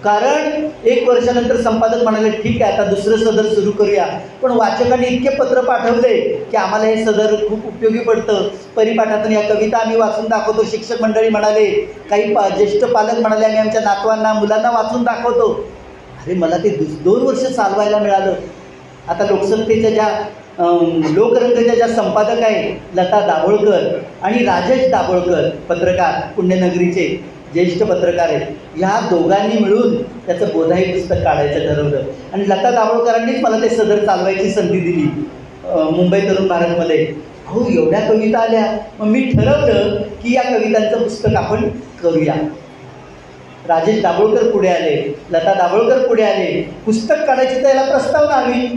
कारण 1 वर्षानंतर संपादक म्हणाले ठीक आहे आता दुसरं सदर सुरू करूया. पण वाचकांनी इतके पत्र पाठवले की आम्हाला हे सदर खूप उपयोगी पडतं. परिपाठातून या कविता आम्ही वाचून दाखवतो. शिक्षक मंडळी म्हणाले, काही ज्येष्ठ पालक म्हणाले आम्ही आमच्या नातवांना मुलांना वाचून दाखवतो. अरे मला ते 2 वर्ष चालवायला मिळालं. आता लोकसत्तेच्या ज्या लोकरंगच्या ज्या संपादक आहेत लता दाभोळकर आणि राजेश दाभोळकर, पत्रकार पुण्यनगरीचे ज्येष्ठ पत्रकार आहेत, ह्या दोघांनी मिळून त्याचं बोधाई पुस्तक काढायचं ठरवलं. आणि लता दाभोळकरांनीच मला ते सदर चालवायची संधी दिली मुंबई तरुण भारतमध्ये. एवढ्या कविता आल्या. मग मी ठरवलं की या कवितांचं पुस्तक आपण करूया. राजेश दाभोळकर पुढे आले, लता दाभोळकर पुढे आले, पुस्तक काढायची तर याला प्रस्तावना हवी.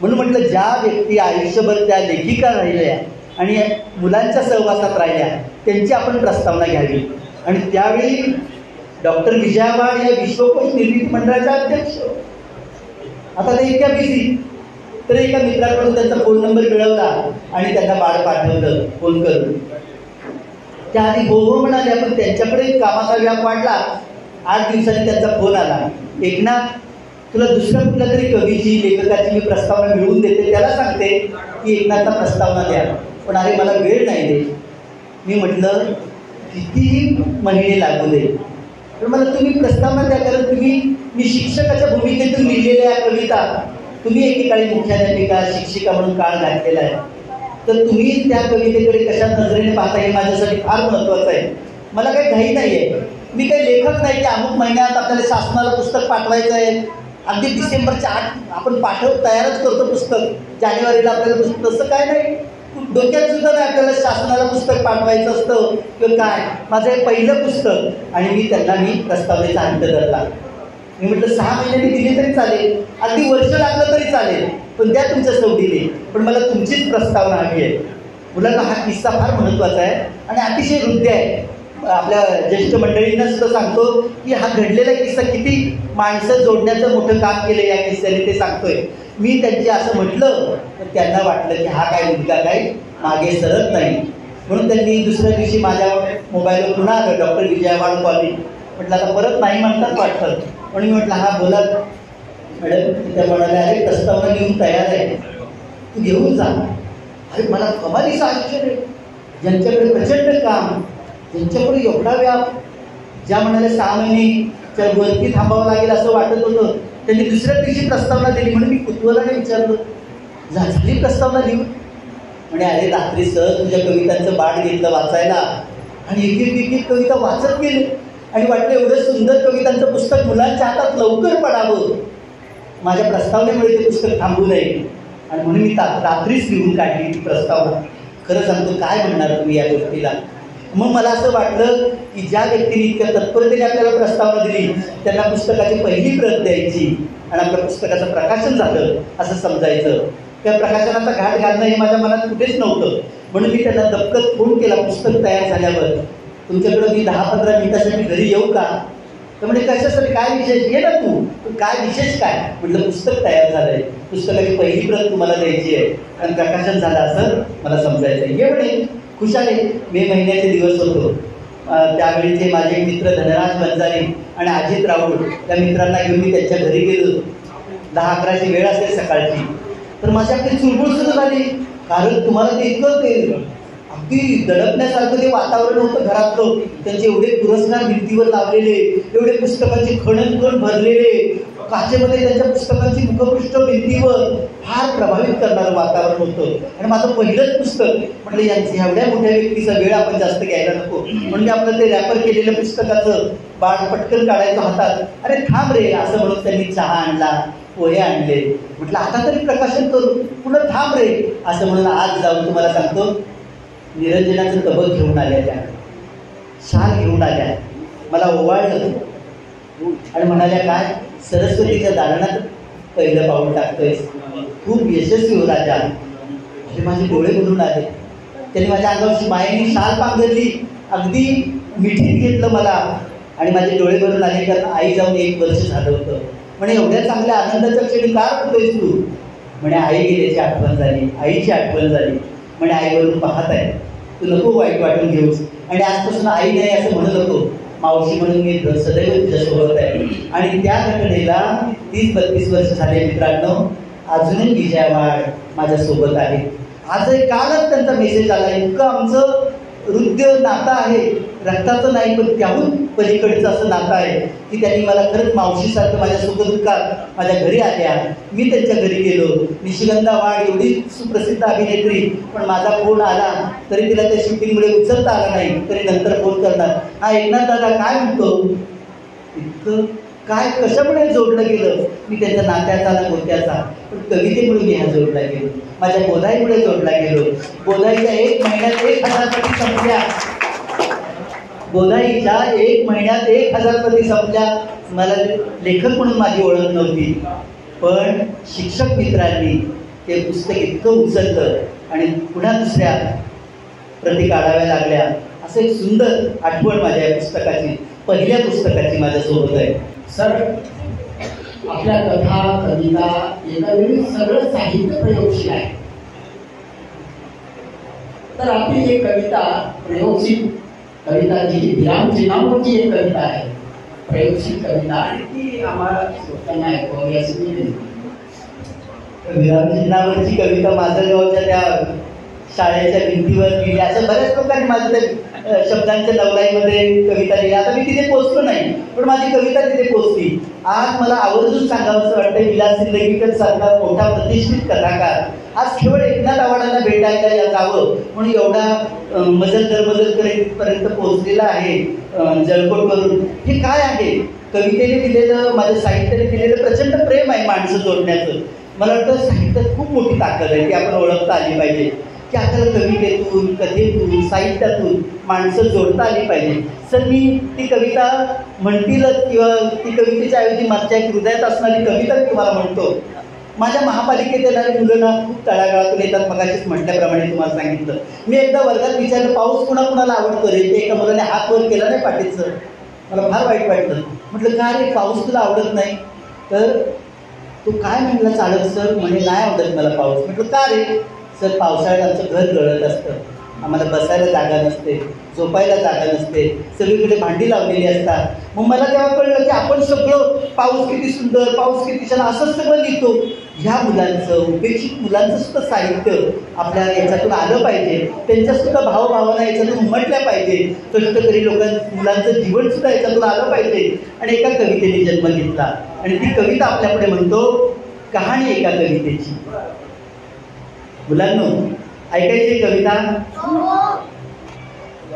म्हणून म्हटलं ज्या व्यक्ती आयुष्यभर त्या लेखिका राहिल्या आणि मुलांच्या सहवासात राहिल्या त्यांची आपण प्रस्तावना घ्यावी. आणि त्यावेळी डॉक्टर विजया वाघ या विश्वकोश निर्मिती मंडळाच्या अध्यक्ष. आता ते इतक्या बिझी, तर एका मित्राकडून त्यांचा फोन नंबर मिळवला आणि त्यांना बाळ पाठवलं फोन करून. त्याआधी हो म्हणाले, पण त्यांच्याकडे कामाचा व्याप वाढला. 8 दिवसांनी त्यांचा फोन आला, एकनाथ तुला दुसऱ्या कुठल्या तरी कवीची लेखकाची मी प्रस्तावना मिळवून देते, त्याला सांगते की एकनाथचा प्रस्तावना द्या, पण अरे मला वेळ नाही दे. मी म्हटलं कितीही महिने लागू दे, तर मला तुम्ही प्रस्तावना द्या, कारण मी शिक्षकाच्या भूमिकेतून लिहिलेल्या या कविता तुम्ही एकेकाळी मुख्याध्यापिका शिक्षिका म्हणून काळ घातलेला आहे, तर तुम्ही त्या कवितेकडे कशा नजरेने पाहता हे माझ्यासाठी फार महत्त्वाचं आहे. मला काही घाई नाही आहे, मी काही लेखक नाही की अमुक महिन्यात आपल्याला शासनाला पुस्तक पाठवायचं आहे, अगदी डिसेंबरच्या 8 आपण तयारच करतो पुस्तक, जानेवारीला आपल्याला पुस्तक, तसं काय नाही. डोक्यात सुद्धा नाही आपल्याला शासनाला पुस्तक पाठवायचं असतं किंवा काय. माझं हे पहिलं पुस्तक आणि मी प्रस्तावनेचा अंत धरला. मी म्हटलं 6 महिन्यांनी दिली तरी चालेल, अगदी वर्ष लागलं तरी चालेल, पण त्या तुमच्या सवडीने, पण मला तुमचीच प्रस्तावना हवी आहे. मुलांना हा किस्सा फार महत्त्वाचा आहे आणि अतिशय हृदय आहे. आपल्या ज्येष्ठ मंडळींना सुद्धा सांगतो की हा घडलेला किस्सा किती माणसं जोडण्याचं मोठं काम केलं या किस्स्याने, ते सांगतोय. मी त्यांची असं म्हटलं तर त्यांना वाटलं की हा काय मुलगा काही मागे सरत नाही, म्हणून त्यांनी दुसऱ्या दिवशी माझ्या मोबाईलवर पुन्हा आलं, डॉक्टर विजयवाड कॉलेज. म्हटलं आता परत नाही म्हणतात वाटतं, म्हणून मी म्हटलं हा बोला मॅडम. त्या म्हणाले अरे प्रस्तावना लिहून तयार आहे, तू घेऊन जा. अरे मला कमालीचं आश्चर्य आहे, ज्यांच्याकडे प्रचंड काम, ज्यांच्याकडे एवढा व्याप, ज्या म्हणाले 6 महिन्याच्या वरती थांबावं लागेल असं वाटत होतं, त्यांनी दुसऱ्या दिवशी प्रस्तावना दिली. म्हणून मी कुतूहलाने विचारलं झाली प्रस्तावना लिहून? म्हणे अरे रात्री सहज तुझ्या कवितांचं बाळ घेतलं वाचायला आणि एक एक कविता वाचत गेले आणि वाटलं एवढं सुंदर कवितांचं पुस्तक मुलांच्या हातात लवकर पडावं, माझ्या प्रस्तावनेमुळे ते पुस्तक थांबू नये, आणि म्हणून मी रात्रीच लिहून काढली ती प्रस्तावना. खरं सांगतो काय म्हणणार तुम्ही या गोष्टीला. मग मला असं वाटलं की ज्या व्यक्तीने इतक्या तत्परतेने आपल्याला प्रस्तावना दिली त्यांना पुस्तकाची पहिली प्रत द्यायची आणि आपल्या पुस्तकाचं प्रकाशन झालं असं समजायचं. त्या प्रकाशनाचा घाट घालणं हे माझ्या मनात कुठेच नव्हतं, म्हणून मी त्यांना दपकत फोन केला पुस्तक तयार झाल्यावर, तुमच्याकडं मी 10-15 मिनिटासाठी घरी येऊ का? तर म्हणजे कशासाठी, काय विशेष, ये ना तू, काय विशेष काय? म्हटलं पुस्तक तयार झालंय, पुस्तकाची पहिली प्रत तुम्हाला द्यायची आहे आणि प्रकाशन झालं असं मला समजायचं आहे. ये म्हणे खुशाले. मे महिन्याचे दिवस होतो. त्यावेळीचे माझे मित्र धनराज बंजारे आणि अजित राऊळ त्या मित्रांना घेऊन मी त्यांच्या घरी गेलो. 10-11ची वेळ असेल सकाळची. तर माझी आपली चुळबुळ सुरू झाली, कारण तुम्हाला ते इतकं ते अगदी दडपण्यासारखं ते वातावरण होतं घरातलं. त्यांचे एवढे पुरस्कार भिंतीवर लावलेले, एवढे पुस्तकांचे खणन भरलेले, काचेमध्ये त्यांच्या पुस्तकांची मुखपृष्ठ भिंतीवर फार प्रभावित करणारं वातावरण होतं. आणि माझं पहिलंच पुस्तक, म्हटलं यांची एवढ्या मोठ्या व्यक्तीचा वेळ आपण जास्त घ्यायला नको, म्हणजे आपलं ते रॅपर केलेलं पुस्तकाचं बाळ पटकन काढायचं हातात. अरे थांब रे असं म्हणून त्यांनी चहा आणला, पोहे आणले. म्हटलं आता तरी प्रकाशन करू, पुढं थांब रे असं म्हणून आज जाऊन तुम्हाला सांगतो निरंजनाचं तबक घेऊन आल्या, त्या शाल घेऊन आल्या, मला ओवाळलं आणि म्हणाल्या काय सरस्वतीच्या दालनात पहिलं पाऊल टाकतोय, खूप यशस्वी हो राजा. अरे माझे डोळे भरून आले. त्यांनी माझ्या अंगावरची मायेने शाल पांघरली, अगदी मिठीत घेतलं मला आणि माझे डोळे भरून आले, कारण आई जाऊन 1 वर्ष झालं होतं. म्हणे एवढ्या चांगल्या आनंदाच्या क्षणी का होतोयस तू? म्हणे आई गेल्याची आठवण झाली, आईची आठवण झाली. म्हणे आईवरून पाहत आहे, तू नको वाईट वाटून घेऊस, आणि आजपासून आई नाही असं म्हणत होतो, मावशी म्हणून मी सदैव तुझ्यासोबत आहे. आणि त्या घटनेला 30-32 वर्ष झाले मित्रांनो, अजूनही विजयवाड माझ्यासोबत आहे. आजही कालच त्यांचा मेसेज आला, इतकं आमचं हृदय नातं आहे, रक्ताचं नाही पण त्याहून पलीकडचं असं नातं आहे की त्यांनी मला खरंच मावशीसारखं माझ्या सुखदुःखात माझ्या घरी आल्या, मी त्यांच्या घरी गेलो. निशिगंधा वाड एवढी सुप्रसिद्ध अभिनेत्री, पण माझा फोन आला तरी तिला त्या शूटिंगमुळे उचलता आला नाही, तरी नंतर फोन करणार, हा एकनाथ दादा काय म्हणतो. इतकं काय कशामुळे जोडलं गेलं मी त्यांच्या नात्याचा ना गोत्याचा, पण कवितेमुळे मी ह्या जोडला गेलो, माझ्या बोधाईमुळे जोडला गेलो. बोधाईच्या 1 महिन्यात 1000 प्रती संपल्या, बोधाईच्या 1 महिन्यात 1000 प्रती संपल्या. मला लेखक म्हणून माझी ओळख नव्हती, पण शिक्षक मित्रांनी ते पुस्तक इतकं उचललं आणि पुन्हा दुसऱ्या प्रती काढाव्या लागल्या. असं एक सुंदर आठवण माझ्या या पुस्तकाची, पहिल्या पुस्तकाची माझ्यासोबत आहे. सर, आपल्या कथा कविता एकावेळी सगळं साहित्य प्रयोगशील आहे, तर आपली एक कविता प्रयोगशील कविता जी विरामचिन्हावरची एक कविता आहे, प्रयोगशील कविता, ती आम्हाला श्रोत्यांना ऐकवावी अशी मी विनंती. विरामचिन्हावरची कविता माझं गावच्या त्या शाळेच्या भिंतीवर लिहिली, असं बऱ्याच लोकांनी माझ्या शब्दांच्या नवलाईमध्ये कविता लिहिल्या. आता मी तिथे पोचलो नाही, पण माझी कविता तिथे पोचली. आज मला आवर्जून सांगावंसं वाटतं, विलास सिंदगीकर सारखा मोठा प्रतिष्ठित कथाकार आज केवळ एकनाथ आव्हाडांना भेटायला जावं म्हणून एवढा मजल दरमजल पर्यंत पोहोचलेला आहे जळकोटवरून. हे काय आहे? कवितेने दिलेलं, माझ्या साहित्याने दिलेलं प्रचंड प्रेम आहे माणसं जोडण्याचं. मला वाटतं साहित्यात खूप मोठी ताकद आहे, ती आपण ओळखता आली पाहिजे, की आपल्याला कवितेतून, कथेतून, साहित्यातून माणसं जोडता आली पाहिजे. सर मी ती कविता म्हणतीलच, किंवा ती कवितेच्या ऐवजी माझ्या एक हृदयात असणारी कविता मी तुम्हाला म्हणतो. माझ्या महापालिकेत येणारी मुलं ना खूप तळागाळातून येतात. मगाशीच म्हटल्याप्रमाणे तुम्हाला सांगितलं. मी एकदा वर्गात विचारलं, पाऊस कुणाला आवडतो रे? ते एका मुलाने हात वर केला नाही पाठीचं. मला फार वाईट वाटलं. म्हटलं का रे, पाऊस तुला आवडत नाही? तर तू काय म्हटलं चालत सर? म्हणे नाही आवडत मला पाऊस. म्हटलं का रे? सर पावसाळ्यात आमचं घर गळत असतं, आम्हाला बसायला जागा नसते, झोपायला जागा नसते, सगळीकडे भांडी लावलेली असतात. मग मला तेव्हा कळलं की आपण सगळं पाऊस किती सुंदर, पाऊस किती छान असं सगळं लिहितो. ह्या मुलांचं, उपेक्षित मुलांचं सुद्धा साहित्य आपल्या याच्यातून आलं पाहिजे, त्यांच्यासुद्धा भावभावना याच्यातून उमटल्या पाहिजे, कष्टकरी मुलांचं जीवन सुद्धा याच्यातून आलं पाहिजे. आणि एका कवितेने जन्म घेतला आणि ती कविता आपल्याकडे म्हणतो, कहाणी एका कवितेची. मुलांनो ऐकायची कविता?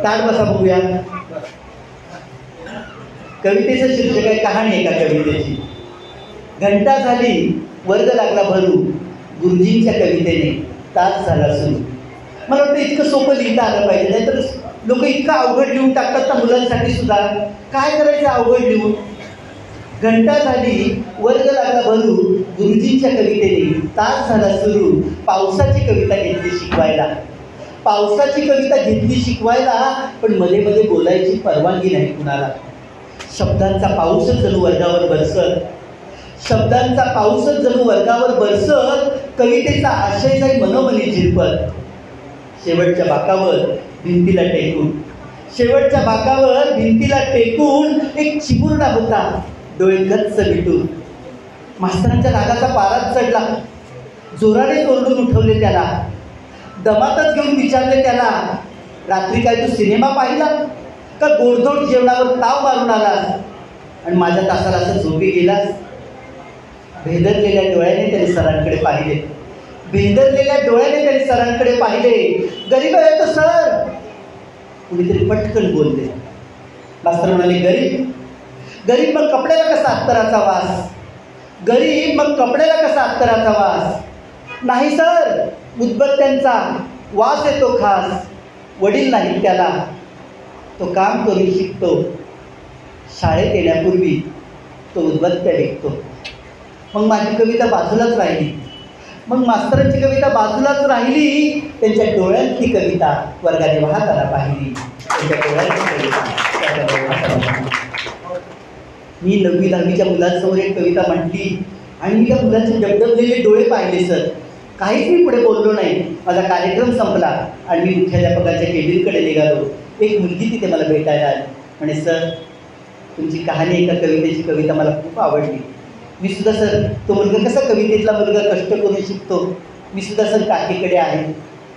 ताट बसा बघूया. कवितेचं शीर्षक आहे कहाणी एका कवितेची. घंटा झाली वर्ग लागला भरू, गुरुजींच्या कवितेने तास झाला सुरू. मला वाटतं इतकं सोपं लिहिता आलं पाहिजे, नाहीतर लोक इतकं अवघड लिहून टाकतात ना मुलांसाठी सुद्धा. काय करायचं अवघड लिहून? घंटा झाली वर्ग लागला भरू, गुरुजींच्या कवितेने तास झाला सुरू. पावसाची कविता घेतली शिकवायला, पावसाची कविता घेतली शिकवायला, पण मध्ये मध्ये बोलायची परवानगी नाही कुणाला. शब्दांचा पाऊसच जणू वर्गावर बरसत, शब्दांचा पाऊसच जणू वर्गावर बरसत. कवितेचा आशय जाई मनोमनी झिरपत. शेवटच्या बाकावर भिंतीला टेकून, शेवटच्या बाकावर भिंतीला टेकून एक चिमुरडा होता, डोळे गच्च मिटून. मास्तरांच्या रागाचा पाराच चढला, जोराने ओरडून उठवले त्याला, दमातच घेऊन विचारले त्याला, रात्री काय तू सिनेमा पाहिला का गोडधोड जेवणावर ताव मारून आलास आणि माझ्या तासाला असं झोपी गेलास? भेदरलेल्या डोळ्याने त्याने सरांकडे पाहिले, भेदरलेल्या डोळ्याने त्याने सरांकडे पाहिले. गरीब आहे तो सर, कुणीतरी पटकन बोलले. मास्तर म्हणाले, गरीब? गरीब मग कपड्याला कसा अत्तराचा वास? गरीब मग कपड्याला कसा अत्तराचा वास? नाही सर, उदबत्त्यांचा वास येतो खास. वडील नाही त्याला, तो काम करून शिकतो, शाळेत येण्यापूर्वी तो उदबत्त्या विकतो. मग माझी कविता बाजूलाच राहिली, मग मास्तरांची कविता बाजूलाच राहिली. त्यांच्या डोळ्यांची कविता वर्गाने वाहताना पाहिली, त्यांच्या डोळ्यांची कविता. मी 9वी-10वीच्या मुलांसमोर एक कविता म्हटली आणि मी त्या मुलांचे डबडबलेले डोळे पाहिले सर. काहीच मी पुढे बोललो नाही. माझा कार्यक्रम संपला आणि मी मुख्याध्यापकाच्या केबिनकडे निघालो. एक मुलगी तिथे मला भेटायला आली. म्हणे, सर तुमची कहाणी एका कवितेची कविता मला खूप आवडली. मी सुद्धा सर, तो मुलगा कसा कवितेतला मुलगा कष्ट करून शिकतो, मी सुद्धा सर काकीकडे आहे,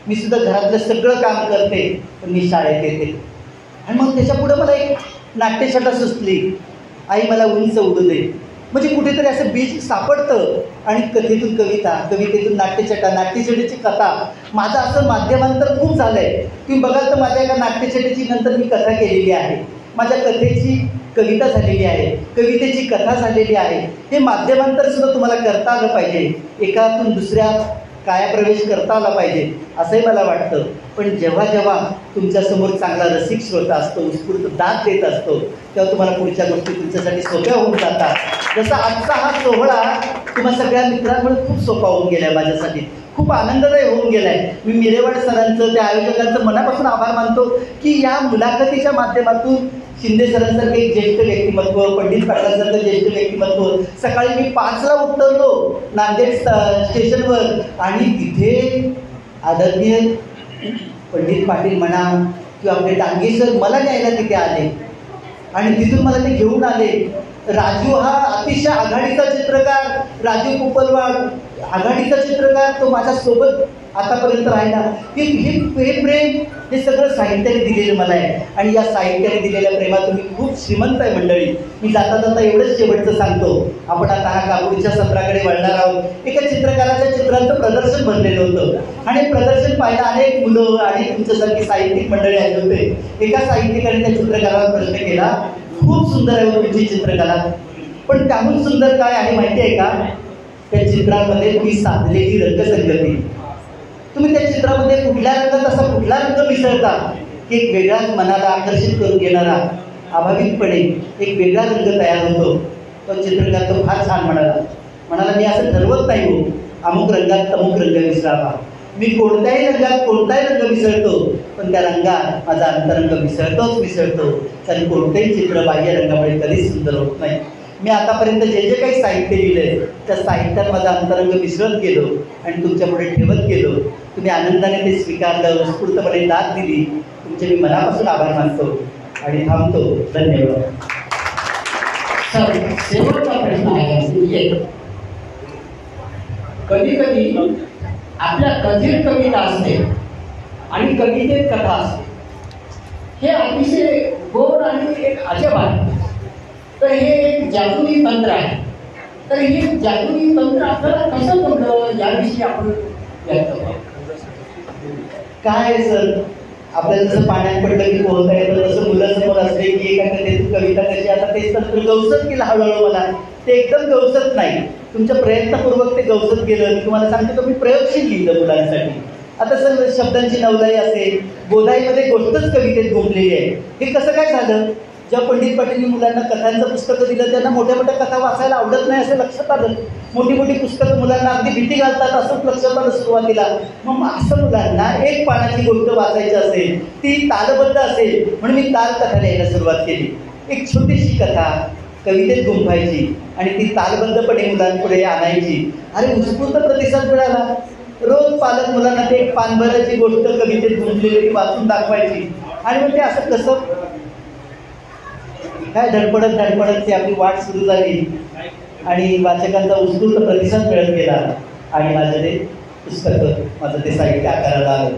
मी सुद्धा घरातलं सगळं काम करते, पण मी शाळेत येते. आणि मग त्याच्यापुढं मला एक नाट्यछटा सुचली, आई मला उंच उडू दे. म्हणजे कुठेतरी असं बीज सापडतं आणि कथेतून कविता, कवितेतून नाट्यछटा, नाट्यछटेची कथा. माझं असं माध्यमांतर खूप झालं आहे. तुम्ही बघाल तर माझ्या एका नाट्यछटेची नंतर मी कथा केलेली आहे, माझ्या कथेची कविता झालेली आहे, कवितेची कथा झालेली आहे. हे माध्यमांतर सुद्धा तुम्हाला करता आलं पाहिजे, एकातून दुसऱ्या कायाप्रवेश करता आला पाहिजे असंही मला वाटतं. पण जेव्हा जेव्हा तुमच्यासमोर चांगला रसिक श्रोता असतो, उत्स्फूर्त दाद देत असतो, तेव्हा तुम्हाला पुढच्या गोष्टी तुमच्यासाठी सोप्या होऊन जातात. जसा आजचा हा सोहळा तुम्हा सगळ्या मित्रांमुळे खूप सोपा होऊन गेला आहे, माझ्यासाठी खूप आनंददायी होऊन गेला आहे. मी मिरेवाड सरांचं, त्या आयोजकांचं मनापासून आभार मानतो की या मुलाखतीच्या माध्यमातून शिंदे सरांसारखं एक ज्येष्ठ व्यक्तिमत्व, पंडित पाटलांसारखं ज्येष्ठ व्यक्तिमत्व. सकाळी मी 5ला उतरलो नांदेड स्टेशनवर आणि तिथे आदरणीय पंडित पाटील म्हणा किंवा आपले डांगे सर मला न्यायला तिथे आले आणि तिथून मला ते घेऊन आले. राजू हा अतिशय आघाडीचा चित्रकार, राजू कुपलवाड आघाडीचा चित्रकार, तो माझ्यासोबत आतापर्यंत राहिला हे प्रेम हे सगळं साहित्याने दिलेलं मला आहे. आणि या साहित्याने दिलेल्या प्रेमात तुम्ही खूप श्रीमंत आहे मंडळी. मी जाता जाता एवढंच शेवटचं सांगतो. आपण आता हा काबूलच्या सत्राकडे वळणार आहोत. एका चित्रकाराच्या चित्रांचं प्रदर्शन भरलेलं होतं आणि प्रदर्शन पाहायला अनेक मुलं आणि तुमच्यासारखी साहित्यिक मंडळी आले होते. एका साहित्यिकाने त्या चित्रकाराला प्रश्न केला, खूप सुंदर आहे तुमची चित्रकला, पण त्याहून सुंदर काय आहे माहिती आहे का? त्या चित्रामध्ये तुम्ही साधलेली रंगसंगती. तुम्ही त्या चित्रामध्ये कुठल्या रंगात असा कुठला रंग मिसळता की एक वेगळाच मनाला आकर्षित करून घेणारा स्वाभाविकपणे एक वेगळा रंग तयार होतो. तो चित्रकार तो फार छान म्हणाला मी असं ठरवत नाही हो, अमुक रंगात अमुक रंग मिसळावा. मी कोणत्याही रंगात कोणताही रंग मिसळतो, पण त्या रंगात माझा अंतरंग मिसळतो. कारण कोणतेही चित्र बाह्य रंगामुळे कधीच सुंदर होत नाही. मी आतापर्यंत जे जे काही साहित्य लिहिलंय त्या साहित्यात माझा अंतरंग मिसळत गेलो आणि तुमच्यापुढे ठेवत गेलो. तुम्ही आनंदाने ते स्वीकारलं, उत्स्फूर्तपणे दाद दिली. तुमचे मी मनापासून आभार मानतो आणि थांबतो. धन्यवाद. सर, शेवटचा प्रश्न आहे. कधी कधी आपल्या कथेत कविता असते आणि कवितेत कथा असते. हे अतिशय गोड आणि एक अजब आहे. तर हे एक जादुई तंत्र आहे. तर हे जादुई तंत्र आपल्याला कसं जमलं याविषयी आपण व्यक्त करू. काय सर, आपल्याला जसं पाण्यात पडलं की पोहता येतं तसं मुलांसमोर असले की एका कथेतून कविता कशी, आता तेच तंत्र गवसत केलं हळूहळू. मला ते एकदम गवसत नाही, तुमच्या प्रयत्नपूर्वक ते गवसत गेलं. मी तुम्हाला सांगतो की मी प्रयोगशील लिहिलं मुलांसाठी. आता सर शब्दांची नवलाई असेल, बोधाईमध्ये गोष्टच कवितेत गुंफलेली आहे. हे कसं काय झालं? जेव्हा पंडित पाटीलनी मुलांना कथांचं पुस्तकं दिलं, त्यांना मोठ्या मोठ्या कथा वाचायला आवडत नाही असं लक्षात आलं. मोठी मोठी पुस्तकं मुलांना अगदी भीती घालतात असंच लक्षात आलं सुरुवातीला. मग असं मुलांना एक पानाची गोष्ट वाचायची असेल, ती तालबद्ध असेल म्हणून मी ताल कथा लिहायला सुरुवात केली. एक छोटीशी कथा कवितेत गुंफायची आणि ती तालबद्धपणे मुलांपुढे आणायची. अरे उत्स्फूर्त प्रतिसाद मिळाला. रोज पालक मुलांना ते एक पानभराची गोष्ट कवितेत गुंफलेली वाचून दाखवायची. आणि मग ते असं कसं काय धडपडत ती आपली वाट सुरू झाली आणि वाचकांचा उत्स्फूर्त प्रतिसाद मिळत गेला आणि माझं ते पुस्तक, माझं ते साहित्य आकाराला आलं.